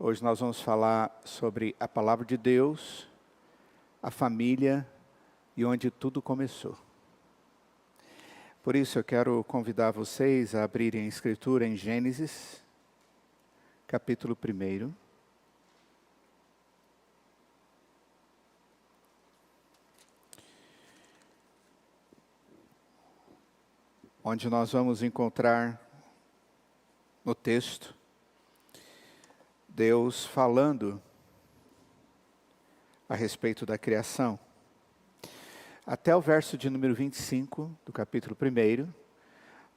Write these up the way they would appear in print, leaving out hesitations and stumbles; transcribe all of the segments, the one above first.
Hoje nós vamos falar sobre a palavra de Deus, a família e onde tudo começou. Por isso eu quero convidar vocês a abrirem a Escritura em Gênesis, capítulo 1. Onde nós vamos encontrar no texto Deus falando a respeito da criação. Até o verso de número 25 do capítulo 1,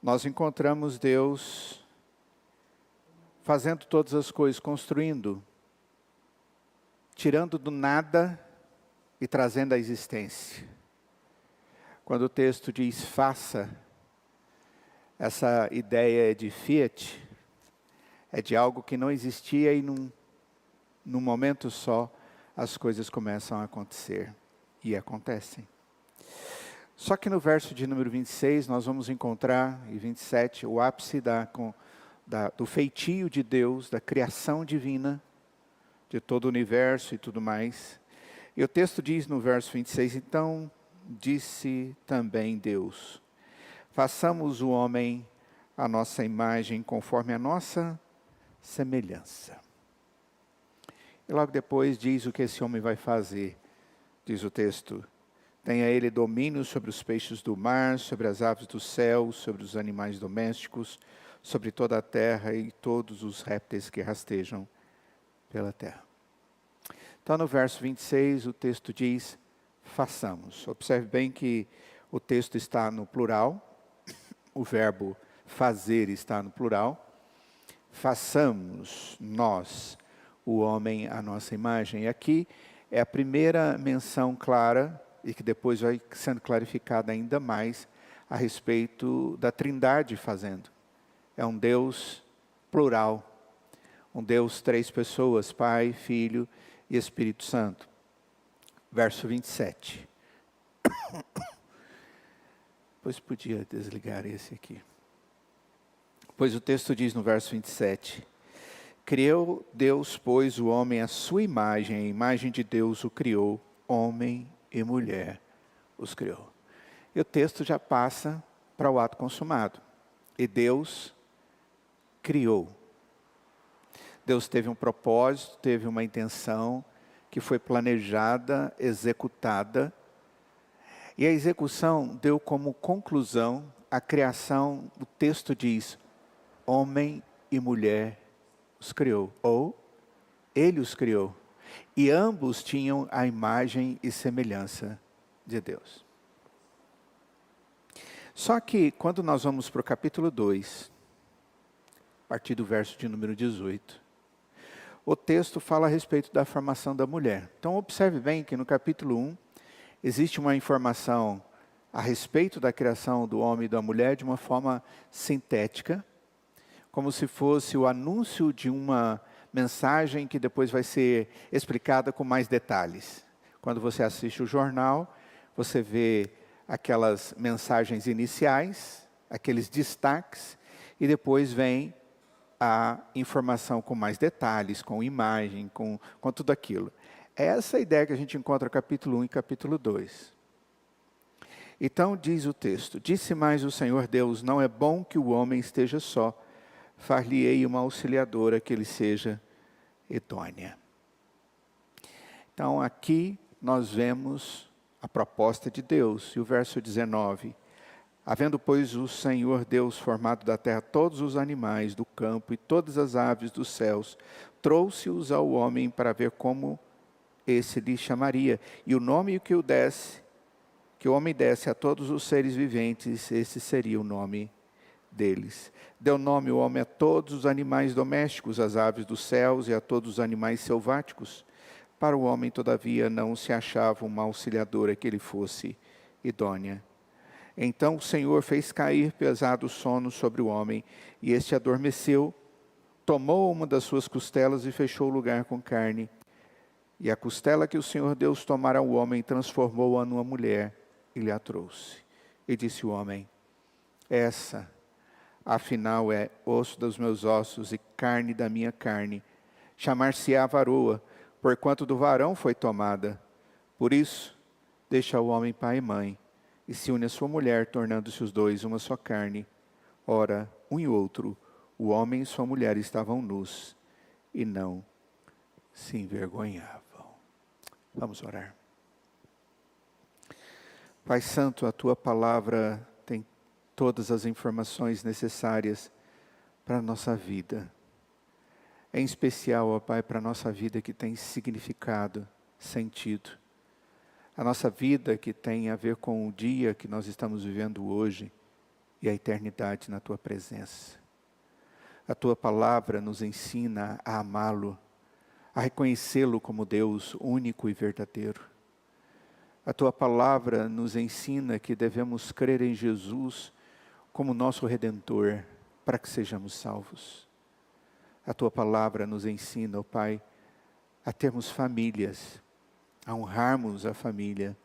nós encontramos Deus fazendo todas as coisas, construindo, tirando do nada e trazendo à existência. Quando o texto diz faça, essa ideia é de fiat, é de algo que não existia e num momento só as coisas começam a acontecer e acontecem. Só que no verso de número 26 nós vamos encontrar, e 27, o ápice do feitio de Deus, da criação divina, de todo o universo e tudo mais. E o texto diz no verso 26, então disse também Deus, façamos o homem à nossa imagem, conforme a nossa semelhança. E logo depois diz o que esse homem vai fazer, diz o texto. Tenha ele domínio sobre os peixes do mar, sobre as aves do céu, sobre os animais domésticos, sobre toda a terra e todos os répteis que rastejam pela terra. Então no verso 26 o texto diz, façamos. Observe bem que o texto está no plural, o verbo fazer está no plural. Façamos nós o homem à nossa imagem. E aqui é a primeira menção clara, e que depois vai sendo clarificada ainda mais, a respeito da Trindade fazendo. É um Deus plural, um Deus três pessoas, Pai, Filho e Espírito Santo. Verso 27. Pois podia desligar esse aqui. Pois o texto diz no verso 27, criou Deus, pois, o homem à sua imagem, a imagem de Deus o criou, homem e mulher os criou. E o texto já passa para o ato consumado. E Deus criou. Deus teve um propósito, teve uma intenção que foi planejada, executada. E a execução deu como conclusão a criação, o texto diz, homem e mulher os criou, ou ele os criou. E ambos tinham a imagem e semelhança de Deus. Só que quando nós vamos para o capítulo 2, a partir do verso de número 18, o texto fala a respeito da formação da mulher. Então observe bem que no capítulo 1, existe uma informação a respeito da criação do homem e da mulher de uma forma sintética, como se fosse o anúncio de uma mensagem que depois vai ser explicada com mais detalhes. Quando você assiste o jornal, você vê aquelas mensagens iniciais, aqueles destaques, e depois vem a informação com mais detalhes, com imagem, com tudo aquilo. É essa a ideia que a gente encontra no capítulo 1 e capítulo 2. Então diz o texto, disse mais o Senhor Deus, não é bom que o homem esteja só, far-lhe-ei uma auxiliadora que ele seja idônea. Então aqui nós vemos a proposta de Deus. E o verso 19. Havendo, pois, o Senhor Deus formado da terra todos os animais do campo e todas as aves dos céus, trouxe-os ao homem para ver como esse lhe chamaria. E o nome que o homem desse a todos os seres viventes, esse seria o nome deles. Deu nome o homem a todos os animais domésticos, às aves dos céus e a todos os animais selváticos. Para o homem, todavia, não se achava uma auxiliadora que lhe fosse idônea. Então o Senhor fez cair pesado sono sobre o homem, e este adormeceu, tomou uma das suas costelas e fechou o lugar com carne. E a costela que o Senhor Deus tomara ao homem, transformou-a numa mulher, e lhe a trouxe. E disse o homem, essa, afinal, é osso dos meus ossos e carne da minha carne. chamar-se-á varoa, porquanto do varão foi tomada. Por isso, deixa o homem pai e mãe, e se une à sua mulher, tornando-se os dois uma só carne. Ora, um e outro, o homem e sua mulher estavam nus, e não se envergonhavam. Vamos orar. Pai Santo, a Tua palavra tem todas as informações necessárias para a nossa vida. Em especial, ó Pai, para a nossa vida que tem significado, sentido. A nossa vida que tem a ver com o dia que nós estamos vivendo hoje e a eternidade na Tua presença. A Tua palavra nos ensina a amá-lo, a reconhecê-lo como Deus único e verdadeiro. A Tua palavra nos ensina que devemos crer em Jesus como nosso Redentor, para que sejamos salvos. A Tua palavra nos ensina, ó Pai, a termos famílias, a honrarmos a família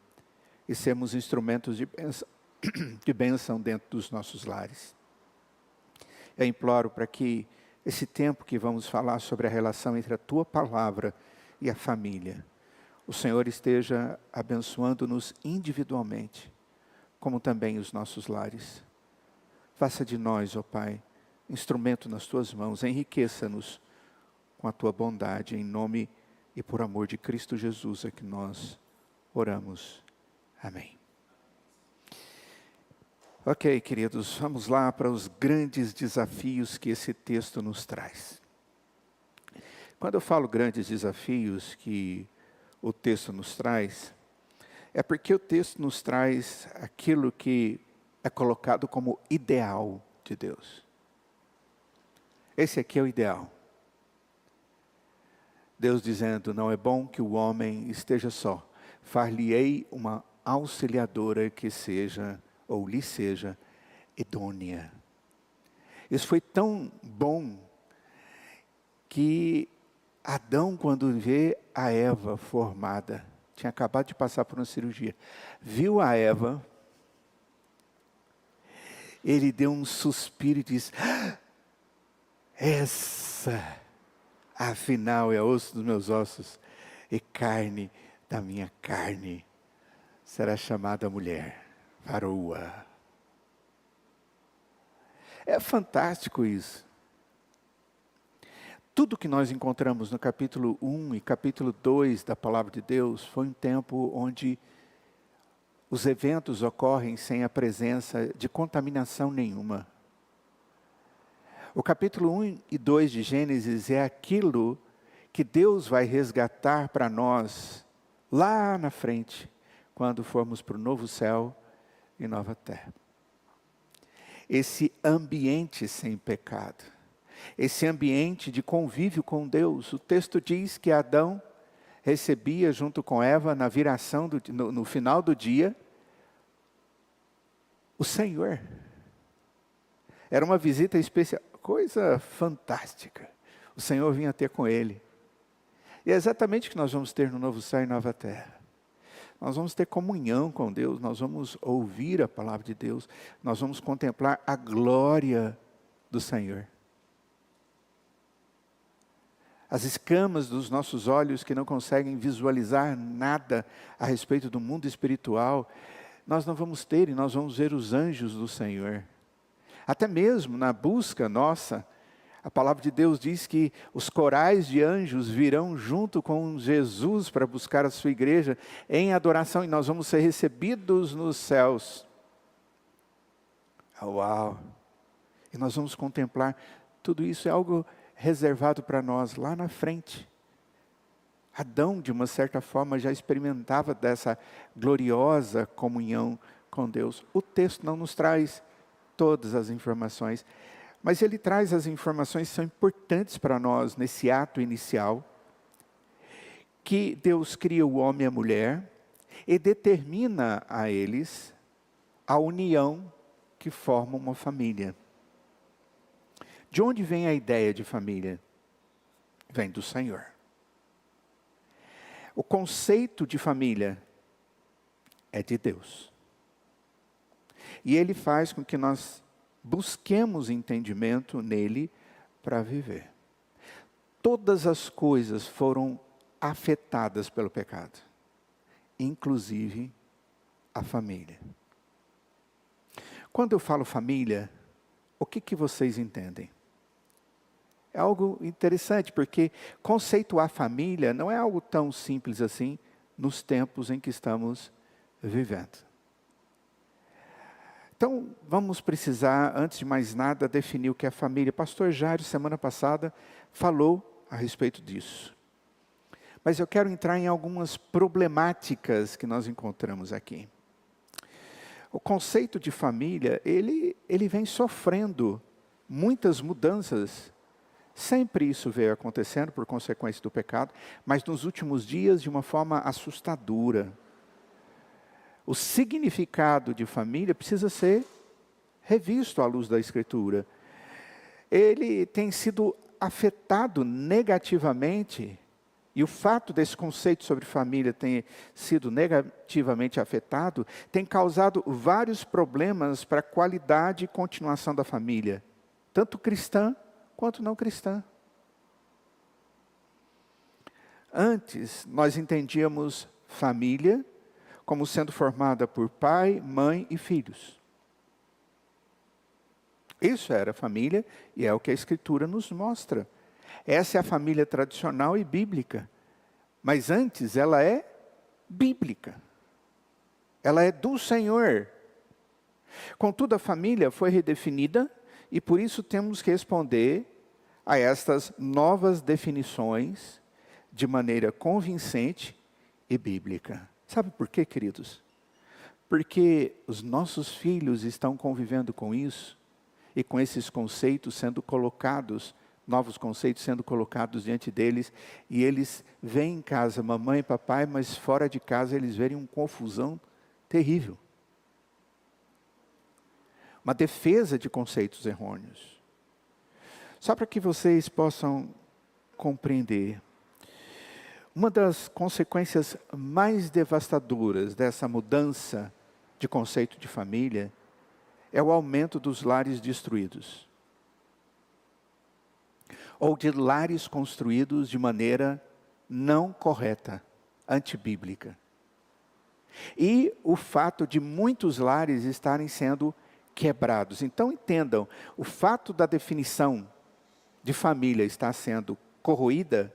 e sermos instrumentos de bênção dentro dos nossos lares. Eu imploro para que esse tempo que vamos falar sobre a relação entre a Tua palavra e a família, o Senhor esteja abençoando-nos individualmente, como também os nossos lares. Faça de nós, ó Pai, instrumento nas Tuas mãos, enriqueça-nos com a Tua bondade, em nome e por amor de Cristo Jesus é que nós oramos. Amém. Ok, queridos, vamos lá para os grandes desafios que esse texto nos traz. Quando eu falo grandes desafios que o texto nos traz, é porque o texto nos traz aquilo que é colocado como ideal de Deus. Esse aqui é o ideal. Deus dizendo, não é bom que o homem esteja só. Far-lhe-ei uma auxiliadora que seja, ou lhe seja, idônea. Isso foi tão bom que Adão, quando vê a Eva formada, tinha acabado de passar por uma cirurgia, viu a Eva, ele deu um suspiro e disse, essa, afinal, é osso dos meus ossos e carne da minha carne, será chamada mulher, varoa. É fantástico isso. Tudo que nós encontramos no capítulo 1 e capítulo 2 da Palavra de Deus foi um tempo onde os eventos ocorrem sem a presença de contaminação nenhuma. O capítulo 1 e 2 de Gênesis é aquilo que Deus vai resgatar para nós lá na frente, quando formos para o novo céu e nova terra. Esse ambiente sem pecado, esse ambiente de convívio com Deus. O texto diz que Adão recebia junto com Eva, na viração, no final do dia, o Senhor. Era uma visita especial, coisa fantástica. O Senhor vinha ter com ele. E é exatamente o que nós vamos ter no novo céu e nova terra. Nós vamos ter comunhão com Deus, nós vamos ouvir a palavra de Deus, nós vamos contemplar a glória do Senhor. As escamas dos nossos olhos que não conseguem visualizar nada a respeito do mundo espiritual, nós não vamos ter, e nós vamos ver os anjos do Senhor. Até mesmo na busca nossa, a palavra de Deus diz que os corais de anjos virão junto com Jesus para buscar a sua igreja em adoração, e nós vamos ser recebidos nos céus. Uau! E nós vamos contemplar tudo isso, é algo reservado para nós lá na frente. Adão, de uma certa forma, já experimentava dessa gloriosa comunhão com Deus. O texto não nos traz todas as informações, mas ele traz as informações que são importantes para nós nesse ato inicial, que Deus cria o homem e a mulher e determina a eles a união que forma uma família. De onde vem a ideia de família? Vem do Senhor. O conceito de família é de Deus. E Ele faz com que nós busquemos entendimento nele para viver. Todas as coisas foram afetadas pelo pecado, inclusive a família. Quando eu falo família, o que vocês entendem? É algo interessante, porque conceituar família não é algo tão simples assim nos tempos em que estamos vivendo. Então, vamos precisar, antes de mais nada, definir o que é família. Pastor Jairo, semana passada, falou a respeito disso. Mas eu quero entrar em algumas problemáticas que nós encontramos aqui. O conceito de família, ele vem sofrendo muitas mudanças. Sempre isso veio acontecendo por consequência do pecado, mas nos últimos dias de uma forma assustadora. O significado de família precisa ser revisto à luz da Escritura. Ele tem sido afetado negativamente, e o fato desse conceito sobre família ter sido negativamente afetado, tem causado vários problemas para a qualidade e continuação da família, tanto cristã quanto não cristã. Antes, nós entendíamos família como sendo formada por pai, mãe e filhos. Isso era família e é o que a Escritura nos mostra. Essa é a família tradicional e bíblica. Mas antes ela é bíblica. Ela é do Senhor. Contudo, a família foi redefinida e por isso temos que responder a estas novas definições de maneira convincente e bíblica. Sabe por quê, queridos? Porque os nossos filhos estão convivendo com isso e com esses conceitos sendo colocados, novos conceitos sendo colocados diante deles, e eles veem em casa mamãe e papai, mas fora de casa eles verem uma confusão terrível. Uma defesa de conceitos errôneos. Só para que vocês possam compreender, uma das consequências mais devastadoras dessa mudança de conceito de família é o aumento dos lares destruídos. Ou de lares construídos de maneira não correta, antibíblica. E o fato de muitos lares estarem sendo quebrados. Então entendam, o fato da definição de família estar sendo corroída,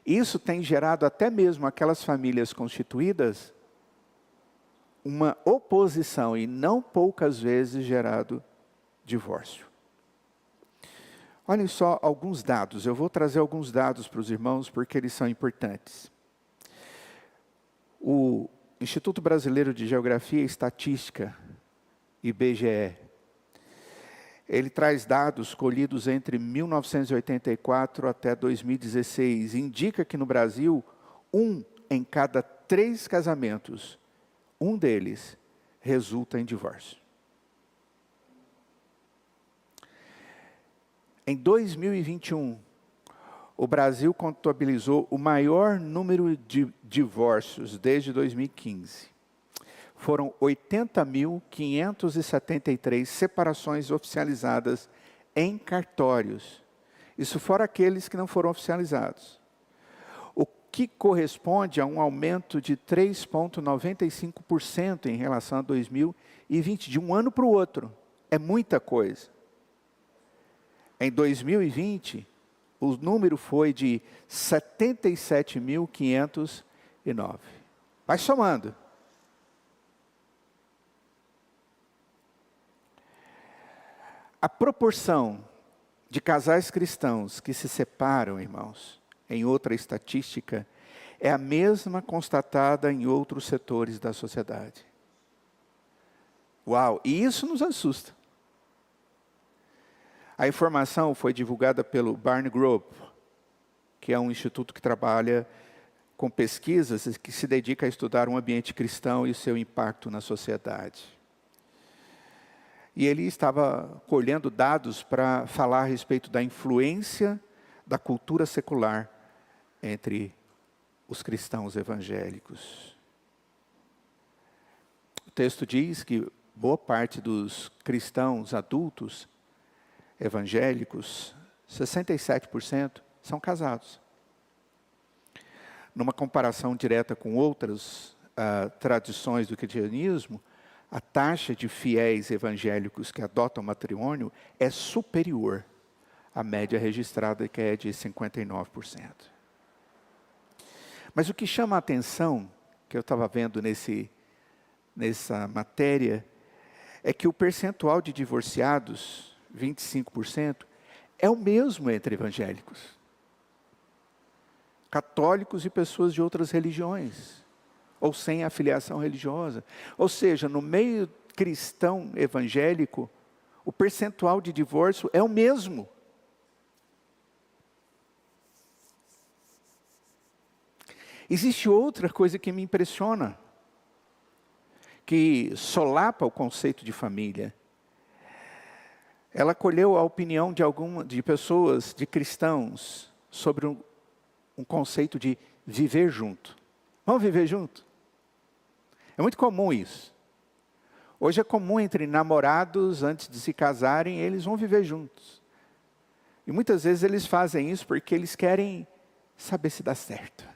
isso tem gerado até mesmo aquelas famílias constituídas uma oposição e não poucas vezes gerado divórcio. Olhem só alguns dados, eu vou trazer alguns dados para os irmãos porque eles são importantes. O Instituto Brasileiro de Geografia e Estatística, IBGE, ele traz dados colhidos entre 1984 até 2016. Indica que no Brasil, 1 em cada 3 casamentos, um deles resulta em divórcio. Em 2021, o Brasil contabilizou o maior número de divórcios desde 2015. Foram 80.573 separações oficializadas em cartórios. Isso fora aqueles que não foram oficializados. O que corresponde a um aumento de 3,95% em relação a 2020, de um ano para o outro. É muita coisa. Em 2020, o número foi de 77.509. Vai somando. A proporção de casais cristãos que se separam, irmãos, em outra estatística, é a mesma constatada em outros setores da sociedade. Uau! E isso nos assusta. A informação foi divulgada pelo Barna Group, que é um instituto que trabalha com pesquisas e que se dedica a estudar um ambiente cristão e o seu impacto na sociedade. E ele estava colhendo dados para falar a respeito da influência da cultura secular entre os cristãos evangélicos. O texto diz que boa parte dos cristãos adultos evangélicos, 67%, são casados. Numa comparação direta com outras tradições do cristianismo, a taxa de fiéis evangélicos que adotam matrimônio é superior à média registrada, que é de 59%. Mas o que chama a atenção, que eu estava vendo nessa matéria, é que o percentual de divorciados, 25%, é o mesmo entre evangélicos, católicos e pessoas de outras religiões, ou sem afiliação religiosa. Ou seja, no meio cristão evangélico, o percentual de divórcio é o mesmo. Existe outra coisa que me impressiona, que solapa o conceito de família. Ela acolheu a opinião de pessoas, de cristãos, sobre um conceito de viver junto. Vamos viver junto? É muito comum isso. Hoje é comum entre namorados, antes de se casarem, eles vão viver juntos. E muitas vezes eles fazem isso porque eles querem saber se dá certo.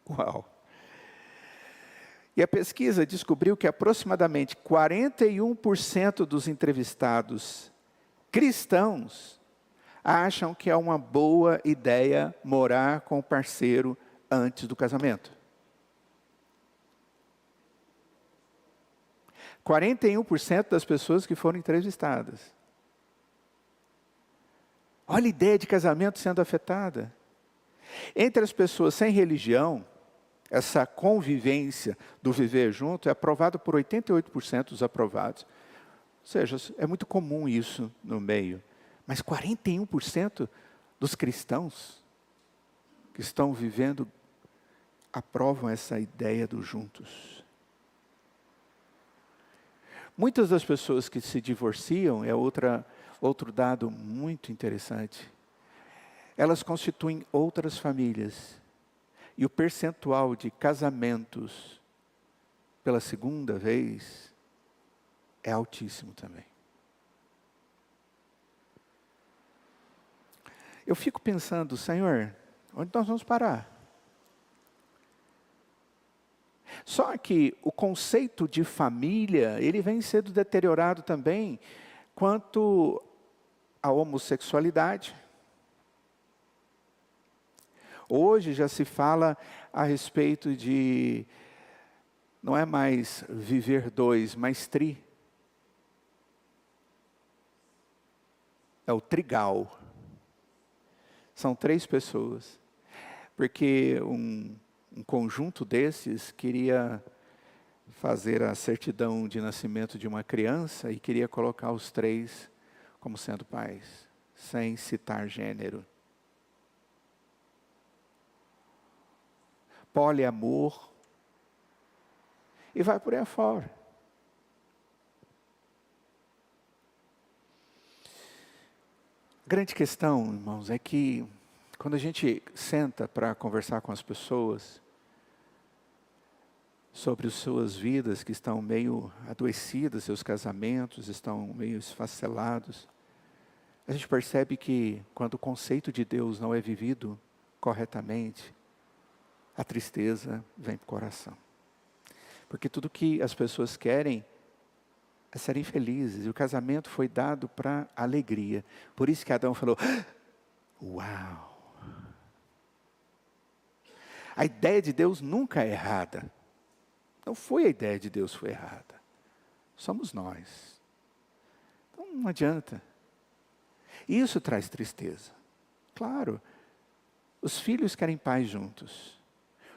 Uau! E a pesquisa descobriu que aproximadamente 41% dos entrevistados cristãos acham que é uma boa ideia morar com o parceiro antes do casamento. 41% das pessoas que foram entrevistadas. Olha a ideia de casamento sendo afetada. Entre as pessoas sem religião, essa convivência do viver junto é aprovado por 88% dos aprovados. Ou seja, é muito comum isso no meio. Mas 41% dos cristãos que estão vivendo aprovam essa ideia do juntos. Muitas das pessoas que se divorciam, é outro dado muito interessante, elas constituem outras famílias. E o percentual de casamentos pela segunda vez é altíssimo também. Eu fico pensando, Senhor, onde nós vamos parar? Só que o conceito de família, ele vem sendo deteriorado também quanto à homossexualidade. Hoje já se fala a respeito de, não é mais viver dois, mas tri. É o trigal. São 3 pessoas. Porque um conjunto desses queria fazer a certidão de nascimento de uma criança e queria colocar os 3 como sendo pais, sem citar gênero. Poliamor, e vai por aí afora. A grande questão, irmãos, é que quando a gente senta para conversar com as pessoas sobre as suas vidas que estão meio adoecidas, seus casamentos estão meio esfacelados, a gente percebe que quando o conceito de Deus não é vivido corretamente, a tristeza vem para o coração. Porque tudo que as pessoas querem é serem felizes. E o casamento foi dado para alegria. Por isso que Adão falou, uau! A ideia de Deus nunca é errada. Não foi a ideia de Deus que foi errada. Somos nós. Então não adianta. Isso traz tristeza. Claro, os filhos querem paz juntos.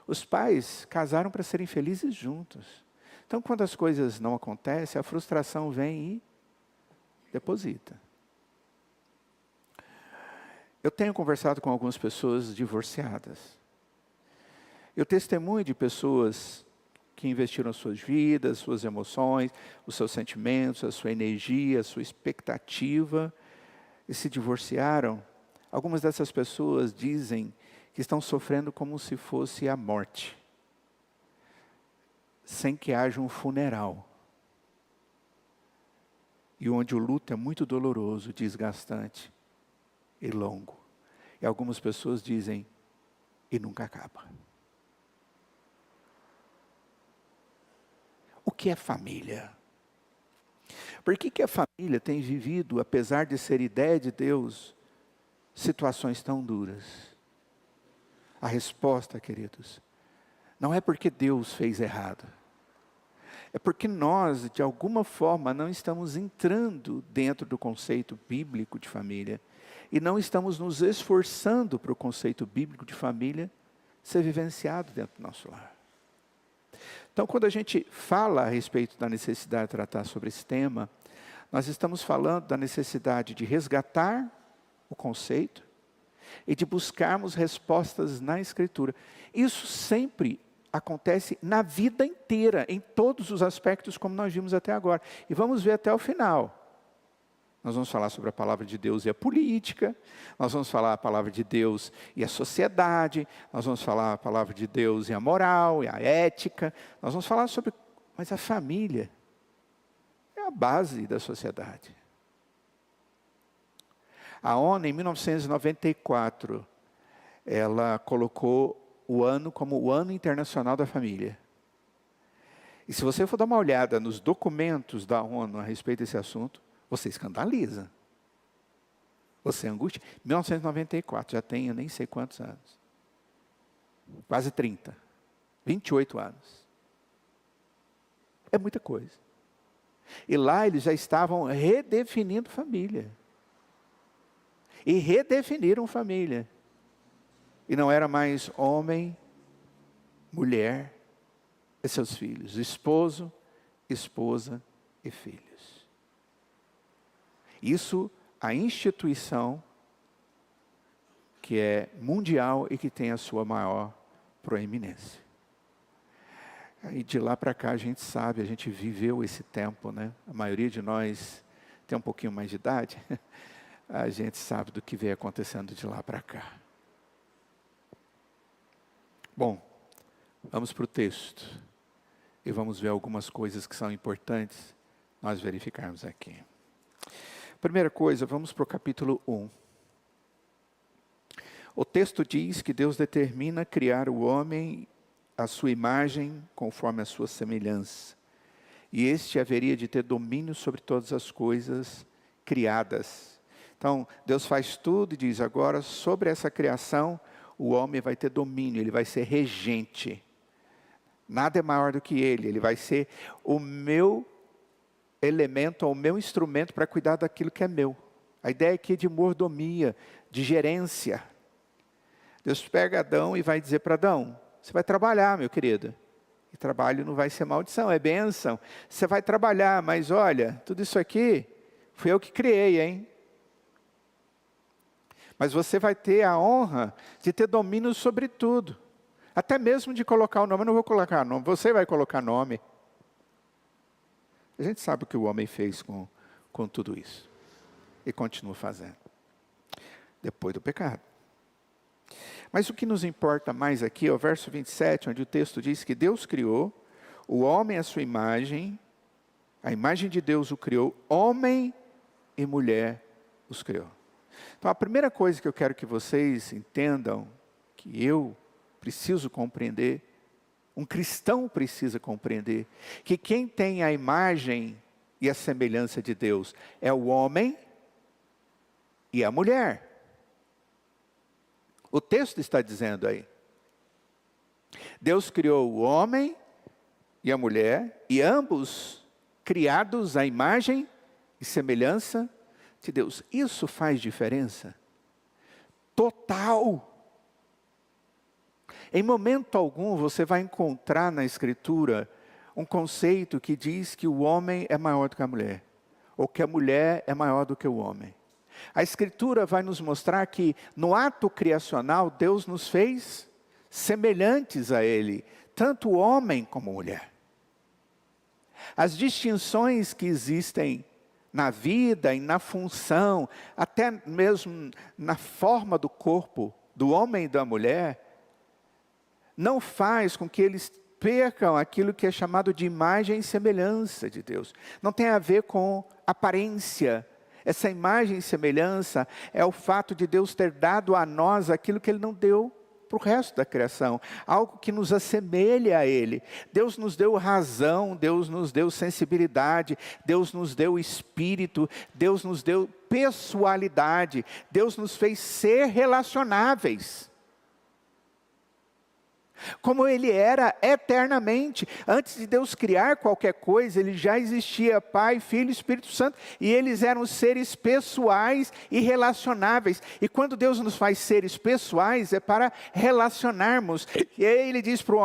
Os pais casaram para serem felizes juntos. Então, quando as coisas não acontecem, a frustração vem e deposita. Eu tenho conversado com algumas pessoas divorciadas. Eu testemunho de pessoas que investiram suas vidas, suas emoções, os seus sentimentos, a sua energia, a sua expectativa, e se divorciaram. Algumas dessas pessoas dizem que estão sofrendo como se fosse a morte, sem que haja um funeral. E onde o luto é muito doloroso, desgastante e longo. E algumas pessoas dizem, e nunca acaba. O que é família? Por que a família tem vivido, apesar de ser ideia de Deus, situações tão duras? A resposta, queridos, não é porque Deus fez errado. É porque nós, de alguma forma, não estamos entrando dentro do conceito bíblico de família. E não estamos nos esforçando para o conceito bíblico de família ser vivenciado dentro do nosso lar. Então, quando a gente fala a respeito da necessidade de tratar sobre esse tema, nós estamos falando da necessidade de resgatar o conceito e de buscarmos respostas na Escritura. Isso sempre acontece na vida inteira, em todos os aspectos, como nós vimos até agora. E vamos ver até o final. Nós vamos falar sobre a palavra de Deus e a política, nós vamos falar a palavra de Deus e a sociedade, nós vamos falar a palavra de Deus e a moral e a ética, nós vamos falar sobre... Mas a família é a base da sociedade. A ONU, em 1994, ela colocou o ano como o Ano Internacional da Família. E se você for dar uma olhada nos documentos da ONU a respeito desse assunto, você escandaliza. Você angustia. 1994, já tem eu nem sei quantos anos. Quase 30. 28 anos. É muita coisa. E lá eles já estavam redefinindo família. E redefiniram família. E não era mais homem, mulher e seus filhos. Esposo, esposa e filhos. Isso, a instituição que é mundial e que tem a sua maior proeminência. E de lá para cá a gente sabe, a gente viveu esse tempo, né? A maioria de nós tem um pouquinho mais de idade, a gente sabe do que veio acontecendo de lá para cá. Bom, vamos para o texto e vamos ver algumas coisas que são importantes nós verificarmos aqui. Primeira coisa, vamos para o capítulo 1. O texto diz que Deus determina criar o homem à sua imagem, conforme a sua semelhança. E este haveria de ter domínio sobre todas as coisas criadas. Então, Deus faz tudo e diz, agora, sobre essa criação, o homem vai ter domínio, ele vai ser regente. Nada é maior do que ele vai ser o meu elemento, o meu instrumento para cuidar daquilo que é meu. A ideia aqui é de mordomia, de gerência. Deus pega Adão e vai dizer para Adão, você vai trabalhar, meu querido. E trabalho não vai ser maldição, é bênção. Você vai trabalhar, mas olha, tudo isso aqui, fui eu que criei, hein? Mas você vai ter a honra de ter domínio sobre tudo. Até mesmo de colocar o nome, eu não vou colocar nome, você vai colocar nome. A gente sabe o que o homem fez com tudo isso. E continua fazendo. Depois do pecado. Mas o que nos importa mais aqui é o verso 27, onde o texto diz que Deus criou o homem à sua imagem, a imagem de Deus o criou, homem e mulher os criou. Então a primeira coisa que eu quero que vocês entendam, que eu preciso compreender, um cristão precisa compreender, que quem tem a imagem e a semelhança de Deus é o homem e a mulher. O texto está dizendo aí. Deus criou o homem e a mulher, e ambos criados à imagem e semelhança de Deus. Isso faz diferença total. Em momento algum você vai encontrar na Escritura um conceito que diz que o homem é maior do que a mulher, ou que a mulher é maior do que o homem. A Escritura vai nos mostrar que no ato criacional Deus nos fez semelhantes a Ele, tanto o homem como a mulher. As distinções que existem na vida e na função, até mesmo na forma do corpo do homem e da mulher, não faz com que eles percam aquilo que é chamado de imagem e semelhança de Deus. Não tem a ver com aparência, Essa imagem e semelhança é o fato de Deus ter dado a nós aquilo que Ele não deu para o resto da criação, algo que nos assemelha a Ele. Deus nos deu razão, Deus nos deu sensibilidade, Deus nos deu espírito, Deus nos deu pessoalidade, Deus nos fez ser relacionáveis. Como Ele era eternamente. Antes de Deus criar qualquer coisa, Ele já existia Pai, Filho e Espírito Santo. E eles eram seres pessoais e relacionáveis. E quando Deus nos faz seres pessoais, é para relacionarmos. E aí Ele diz para o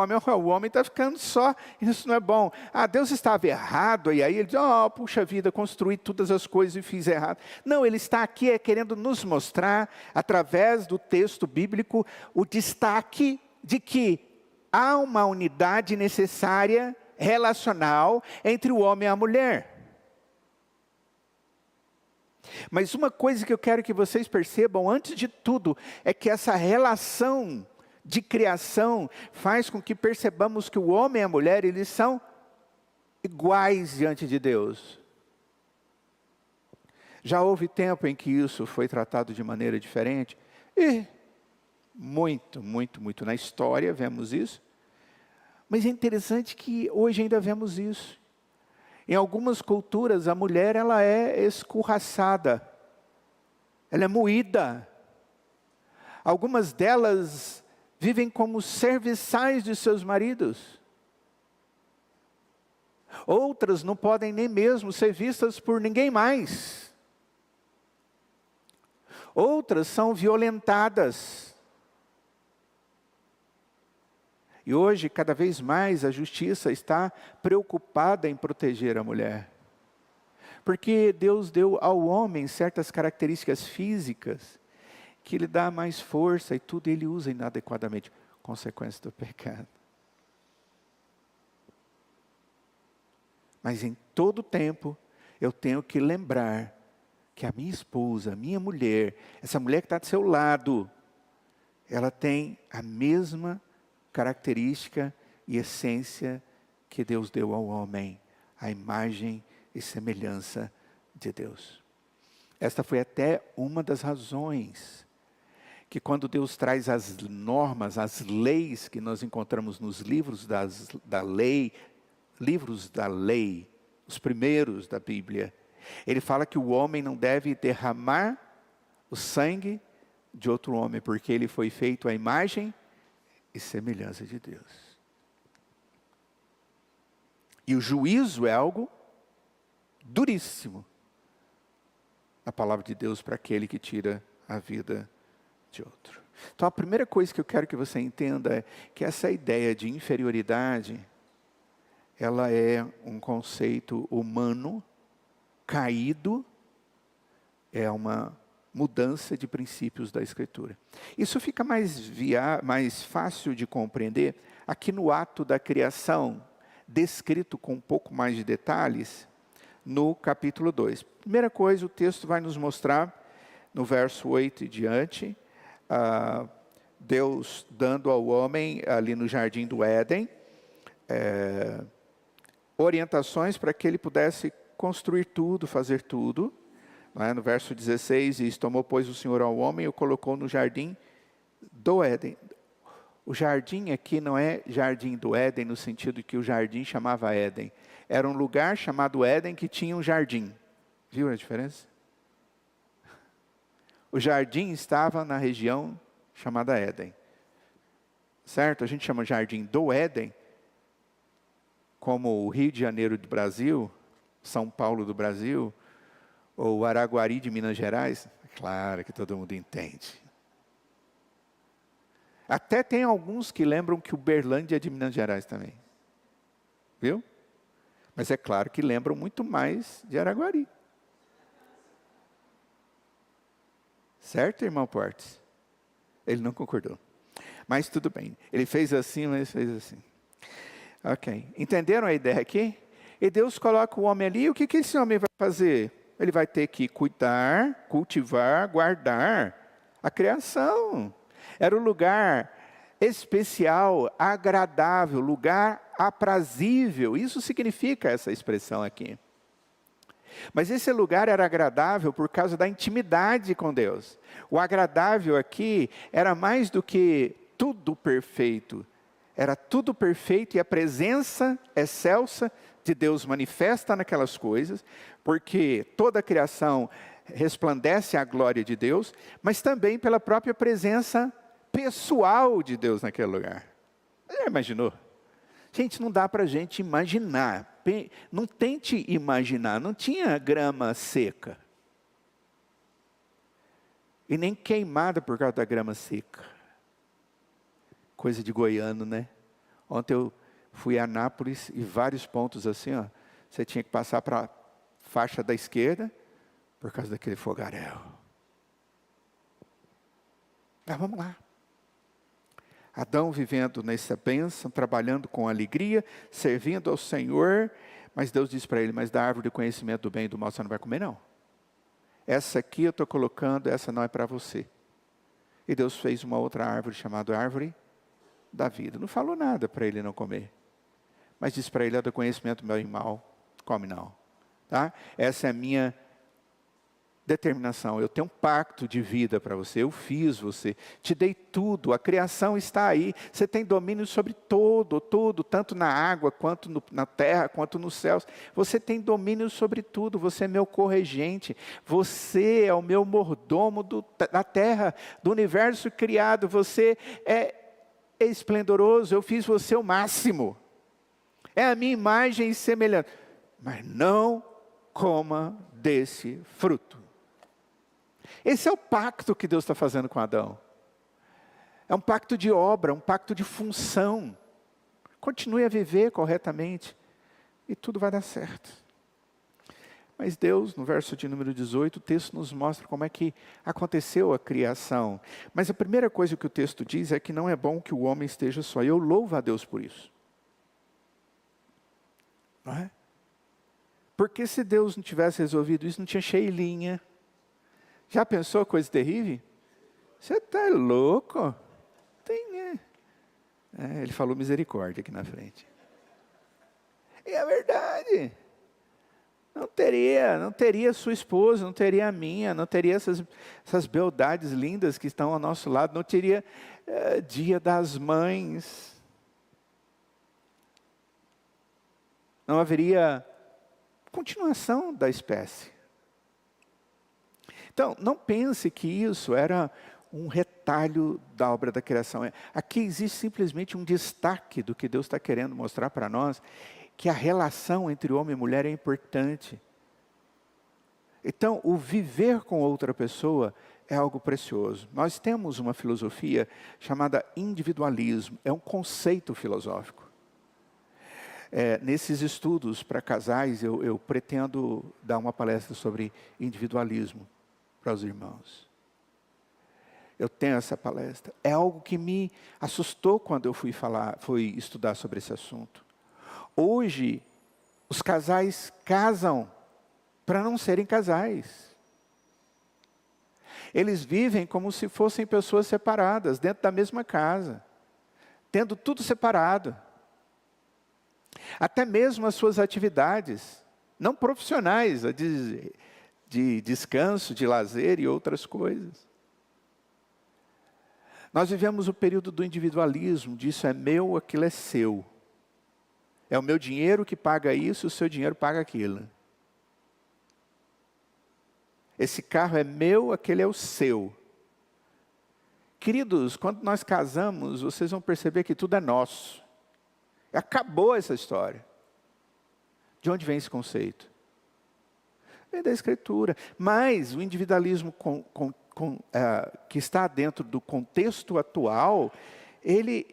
homem está ficando só, isso não é bom. Deus estava errado, e aí Ele diz, puxa vida, construí todas as coisas e fiz errado. Não, Ele está aqui querendo nos mostrar, através do texto bíblico, o destaque de que há uma unidade necessária, relacional, entre o homem e a mulher. Mas uma coisa que eu quero que vocês percebam, antes de tudo, é que essa relação de criação faz com que percebamos que o homem e a mulher, eles são iguais diante de Deus. Já houve tempo em que isso foi tratado de maneira diferente? Muito na história vemos isso, mas é interessante que hoje ainda vemos isso. Em algumas culturas a mulher ela é escorraçada, ela é moída. Algumas delas vivem como serviçais de seus maridos. Outras não podem nem mesmo ser vistas por ninguém mais. Outras são violentadas. E hoje, cada vez mais, a justiça está preocupada em proteger a mulher. Porque Deus deu ao homem certas características físicas que lhe dá mais força e tudo ele usa inadequadamente. Consequência do pecado. Mas em todo tempo, eu tenho que lembrar que a minha esposa, a minha mulher, essa mulher que está do seu lado, ela tem a mesma característica e essência que Deus deu ao homem, a imagem e semelhança de Deus. Esta foi até uma das razões que quando Deus traz as normas, as leis que nós encontramos nos livros da lei, os primeiros da Bíblia, Ele fala que o homem não deve derramar o sangue de outro homem, porque ele foi feito à imagem e semelhança de Deus. E o juízo é algo duríssimo. A palavra de Deus para aquele que tira a vida de outro. Então a primeira coisa que eu quero que você entenda é que essa ideia de inferioridade, ela é um conceito humano, caído, é uma mudança de princípios da Escritura. Isso fica mais fácil de compreender aqui no ato da criação, descrito com um pouco mais de detalhes, no capítulo 2. Primeira coisa, o texto vai nos mostrar, no verso 8 e diante, Deus dando ao homem, ali no jardim do Éden, orientações para que ele pudesse construir tudo, fazer tudo. No verso 16 diz, tomou pois o Senhor ao homem e o colocou no jardim do Éden. O jardim aqui não é jardim do Éden no sentido que o jardim chamava Éden. Era um lugar chamado Éden que tinha um jardim. Viu a diferença? O jardim estava na região chamada Éden. Certo? A gente chama jardim do Éden, como o Rio de Janeiro do Brasil, São Paulo do Brasil, ou Araguari de Minas Gerais. Claro que todo mundo entende. Até tem alguns que lembram que Uberlândia é de Minas Gerais também. Viu? Mas é claro que lembram muito mais de Araguari. Certo, irmão Portes? Ele não concordou. Mas tudo bem. Ele fez assim, mas fez assim. Ok. Entenderam a ideia aqui? E Deus coloca o homem ali. O que esse homem vai fazer? Ele vai ter que cuidar, cultivar, guardar a criação. Era um lugar especial, agradável, lugar aprazível. Isso significa essa expressão aqui. Mas esse lugar era agradável por causa da intimidade com Deus. O agradável aqui era mais do que tudo perfeito. Era tudo perfeito e a presença excelsa de Deus manifesta naquelas coisas, porque toda a criação resplandece a glória de Deus, mas também pela própria presença pessoal de Deus naquele lugar. Já imaginou? Gente, não dá para a gente imaginar. Não tente imaginar. Não tinha grama seca. E nem queimada por causa da grama seca. Coisa de goiano, né? Ontem eu fui a Anápolis e vários pontos assim, ó. Você tinha que passar para a faixa da esquerda por causa daquele fogaréu. Mas vamos lá. Adão vivendo nessa bênção, trabalhando com alegria, servindo ao Senhor, mas Deus disse para ele, mas da árvore do conhecimento do bem e do mal você não vai comer não. Essa aqui eu estou colocando, essa não é para você. E Deus fez uma outra árvore chamada árvore da vida. Não falou nada para ele não comer. Mas disse para ele, é do conhecimento do bem e do mal, come não. Tá? Essa é a minha determinação. Eu tenho um pacto de vida para você. Eu fiz você. Te dei tudo. A criação está aí. Você tem domínio sobre tudo, tanto na água, quanto na terra, quanto nos céus. Você tem domínio sobre tudo. Você é meu corregente. Você é o meu mordomo da terra, do universo criado. Você é esplendoroso. Eu fiz você o máximo. É a minha imagem e semelhança. Mas não coma desse fruto. Esse é o pacto que Deus está fazendo com Adão. É um pacto de obra, um pacto de função. Continue a viver corretamente e tudo vai dar certo. Mas Deus, no verso de número 18, o texto nos mostra como é que aconteceu a criação. Mas a primeira coisa que o texto diz é que não é bom que o homem esteja só. E eu louvo a Deus por isso. Não é? Porque se Deus não tivesse resolvido isso, não tinha Sheilinha. Já pensou coisa terrível? Você está louco? Tem, né? Ele falou misericórdia aqui na frente. E é verdade. Não teria sua esposa, não teria a minha, não teria essas beldades lindas que estão ao nosso lado, não teria Dia das Mães. Não haveria continuação da espécie. Então, não pense que isso era um retalho da obra da criação. Aqui existe simplesmente um destaque do que Deus está querendo mostrar para nós, que a relação entre homem e mulher é importante. Então, o viver com outra pessoa é algo precioso. Nós temos uma filosofia chamada individualismo, é um conceito filosófico. Nesses estudos para casais, eu pretendo dar uma palestra sobre individualismo para os irmãos. Eu tenho essa palestra. É algo que me assustou quando eu fui estudar sobre esse assunto. Hoje, os casais casam para não serem casais. Eles vivem como se fossem pessoas separadas, dentro da mesma casa, tendo tudo separado. Até mesmo as suas atividades, não profissionais, de descanso, de lazer e outras coisas. Nós vivemos o período do individualismo, disso é meu, aquilo é seu. É o meu dinheiro que paga isso, o seu dinheiro paga aquilo. Esse carro é meu, aquele é o seu. Queridos, quando nós casamos, vocês vão perceber que tudo é nosso. Acabou essa história. De onde vem esse conceito? Vem da Escritura. Mas o individualismo que está dentro do contexto atual, ele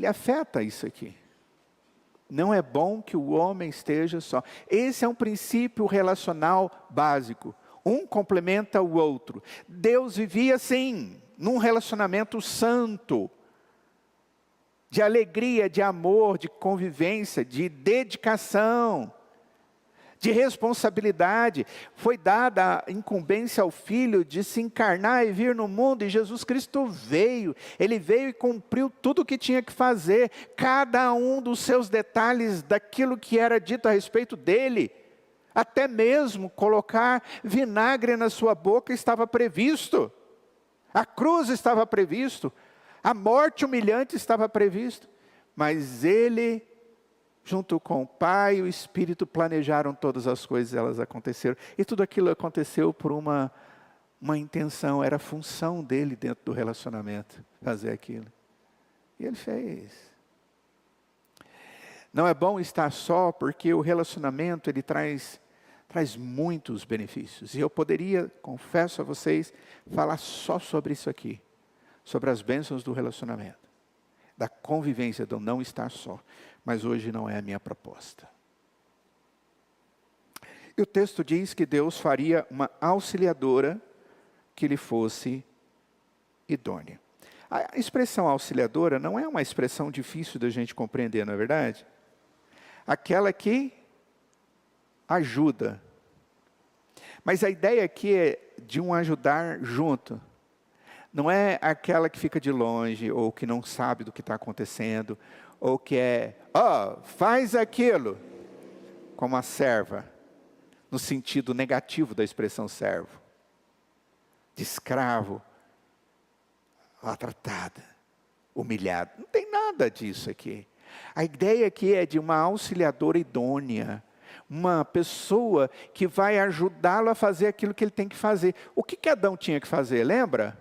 afeta isso aqui. Não é bom que o homem esteja só. Esse é um princípio relacional básico. Um complementa o outro. Deus vivia assim, num relacionamento santo, de alegria, de amor, de convivência, de dedicação, de responsabilidade. Foi dada a incumbência ao Filho de se encarnar e vir no mundo, e Jesus Cristo veio. Ele veio e cumpriu tudo o que tinha que fazer, cada um dos seus detalhes, daquilo que era dito a respeito dele. Até mesmo colocar vinagre na sua boca estava previsto. A cruz estava previsto. A morte humilhante estava previsto. Mas ele, junto com o Pai e o Espírito, planejaram todas as coisas, elas aconteceram. E tudo aquilo aconteceu por uma intenção, era a função dele dentro do relacionamento, fazer aquilo. E ele fez. Não é bom estar só, porque o relacionamento, ele traz muitos benefícios. E eu poderia, confesso a vocês, falar só sobre isso aqui. Sobre as bênçãos do relacionamento. Da convivência, do não estar só. Mas hoje não é a minha proposta. E o texto diz que Deus faria uma auxiliadora que lhe fosse idônea. A expressão auxiliadora não é uma expressão difícil da gente compreender, não é verdade? Aquela que ajuda. Mas a ideia aqui é de um ajudar junto. Não é aquela que fica de longe, ou que não sabe do que está acontecendo, ou que é, faz aquilo, como a serva, no sentido negativo da expressão servo. De escravo, maltratada, humilhado. Não tem nada disso aqui. A ideia aqui é de uma auxiliadora idônea, uma pessoa que vai ajudá-lo a fazer aquilo que ele tem que fazer. O que Adão tinha que fazer, lembra?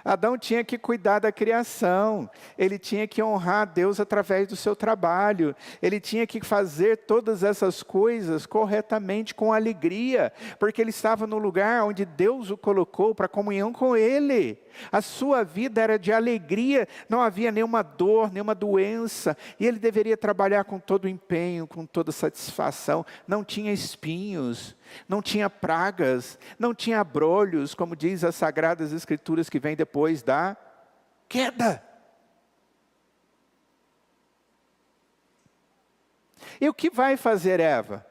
Adão tinha que cuidar da criação, ele tinha que honrar a Deus através do seu trabalho, ele tinha que fazer todas essas coisas corretamente, com alegria, porque ele estava no lugar onde Deus o colocou para comunhão com ele. A sua vida era de alegria, não havia nenhuma dor, nenhuma doença, e ele deveria trabalhar com todo empenho, com toda satisfação. Não tinha espinhos, não tinha pragas, não tinha abrolhos, como diz as Sagradas Escrituras, que vem depois da queda. E o que vai fazer Eva?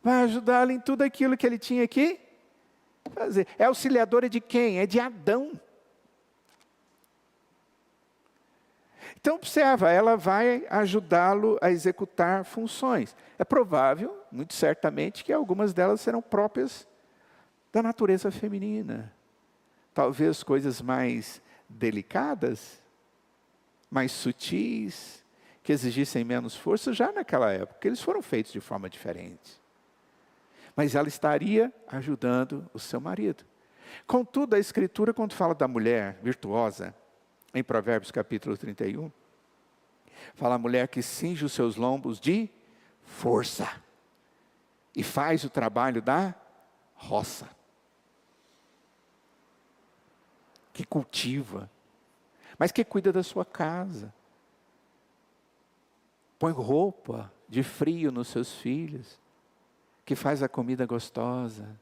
Vai ajudá-lo em tudo aquilo que ele tinha que fazer. É auxiliadora de quem? É de Adão. Então observa, ela vai ajudá-lo a executar funções. É provável, muito certamente, que algumas delas serão próprias da natureza feminina. Talvez coisas mais delicadas, mais sutis, que exigissem menos força já naquela época, porque eles foram feitos de forma diferente. Mas ela estaria ajudando o seu marido. Contudo, a Escritura, quando fala da mulher virtuosa, em Provérbios capítulo 31, fala a mulher que cinge os seus lombos de força e faz o trabalho da roça, que cultiva, mas que cuida da sua casa, põe roupa de frio nos seus filhos, que faz a comida gostosa,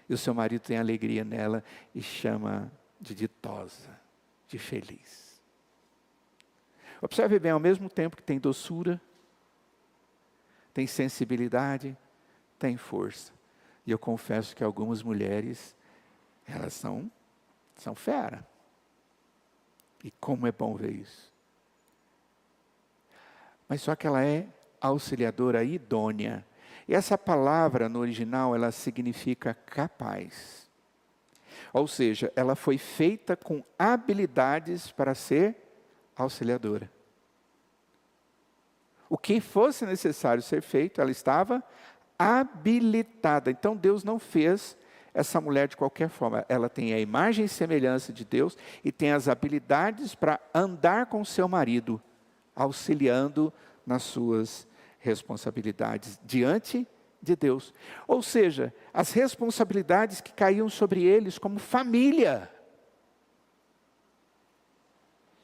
e o seu marido tem alegria nela e chama de ditosa, de feliz. Observe bem, ao mesmo tempo que tem doçura, tem sensibilidade, tem força. E eu confesso que algumas mulheres, elas são fera. E como é bom ver isso. Mas só que ela é auxiliadora idônea. E essa palavra no original, ela significa capaz. Ou seja, ela foi feita com habilidades para ser auxiliadora. O que fosse necessário ser feito, ela estava habilitada. Então Deus não fez essa mulher de qualquer forma. Ela tem a imagem e semelhança de Deus e tem as habilidades para andar com seu marido, auxiliando nas suas responsabilidades diante de Deus. Ou seja, as responsabilidades que caíam sobre eles como família.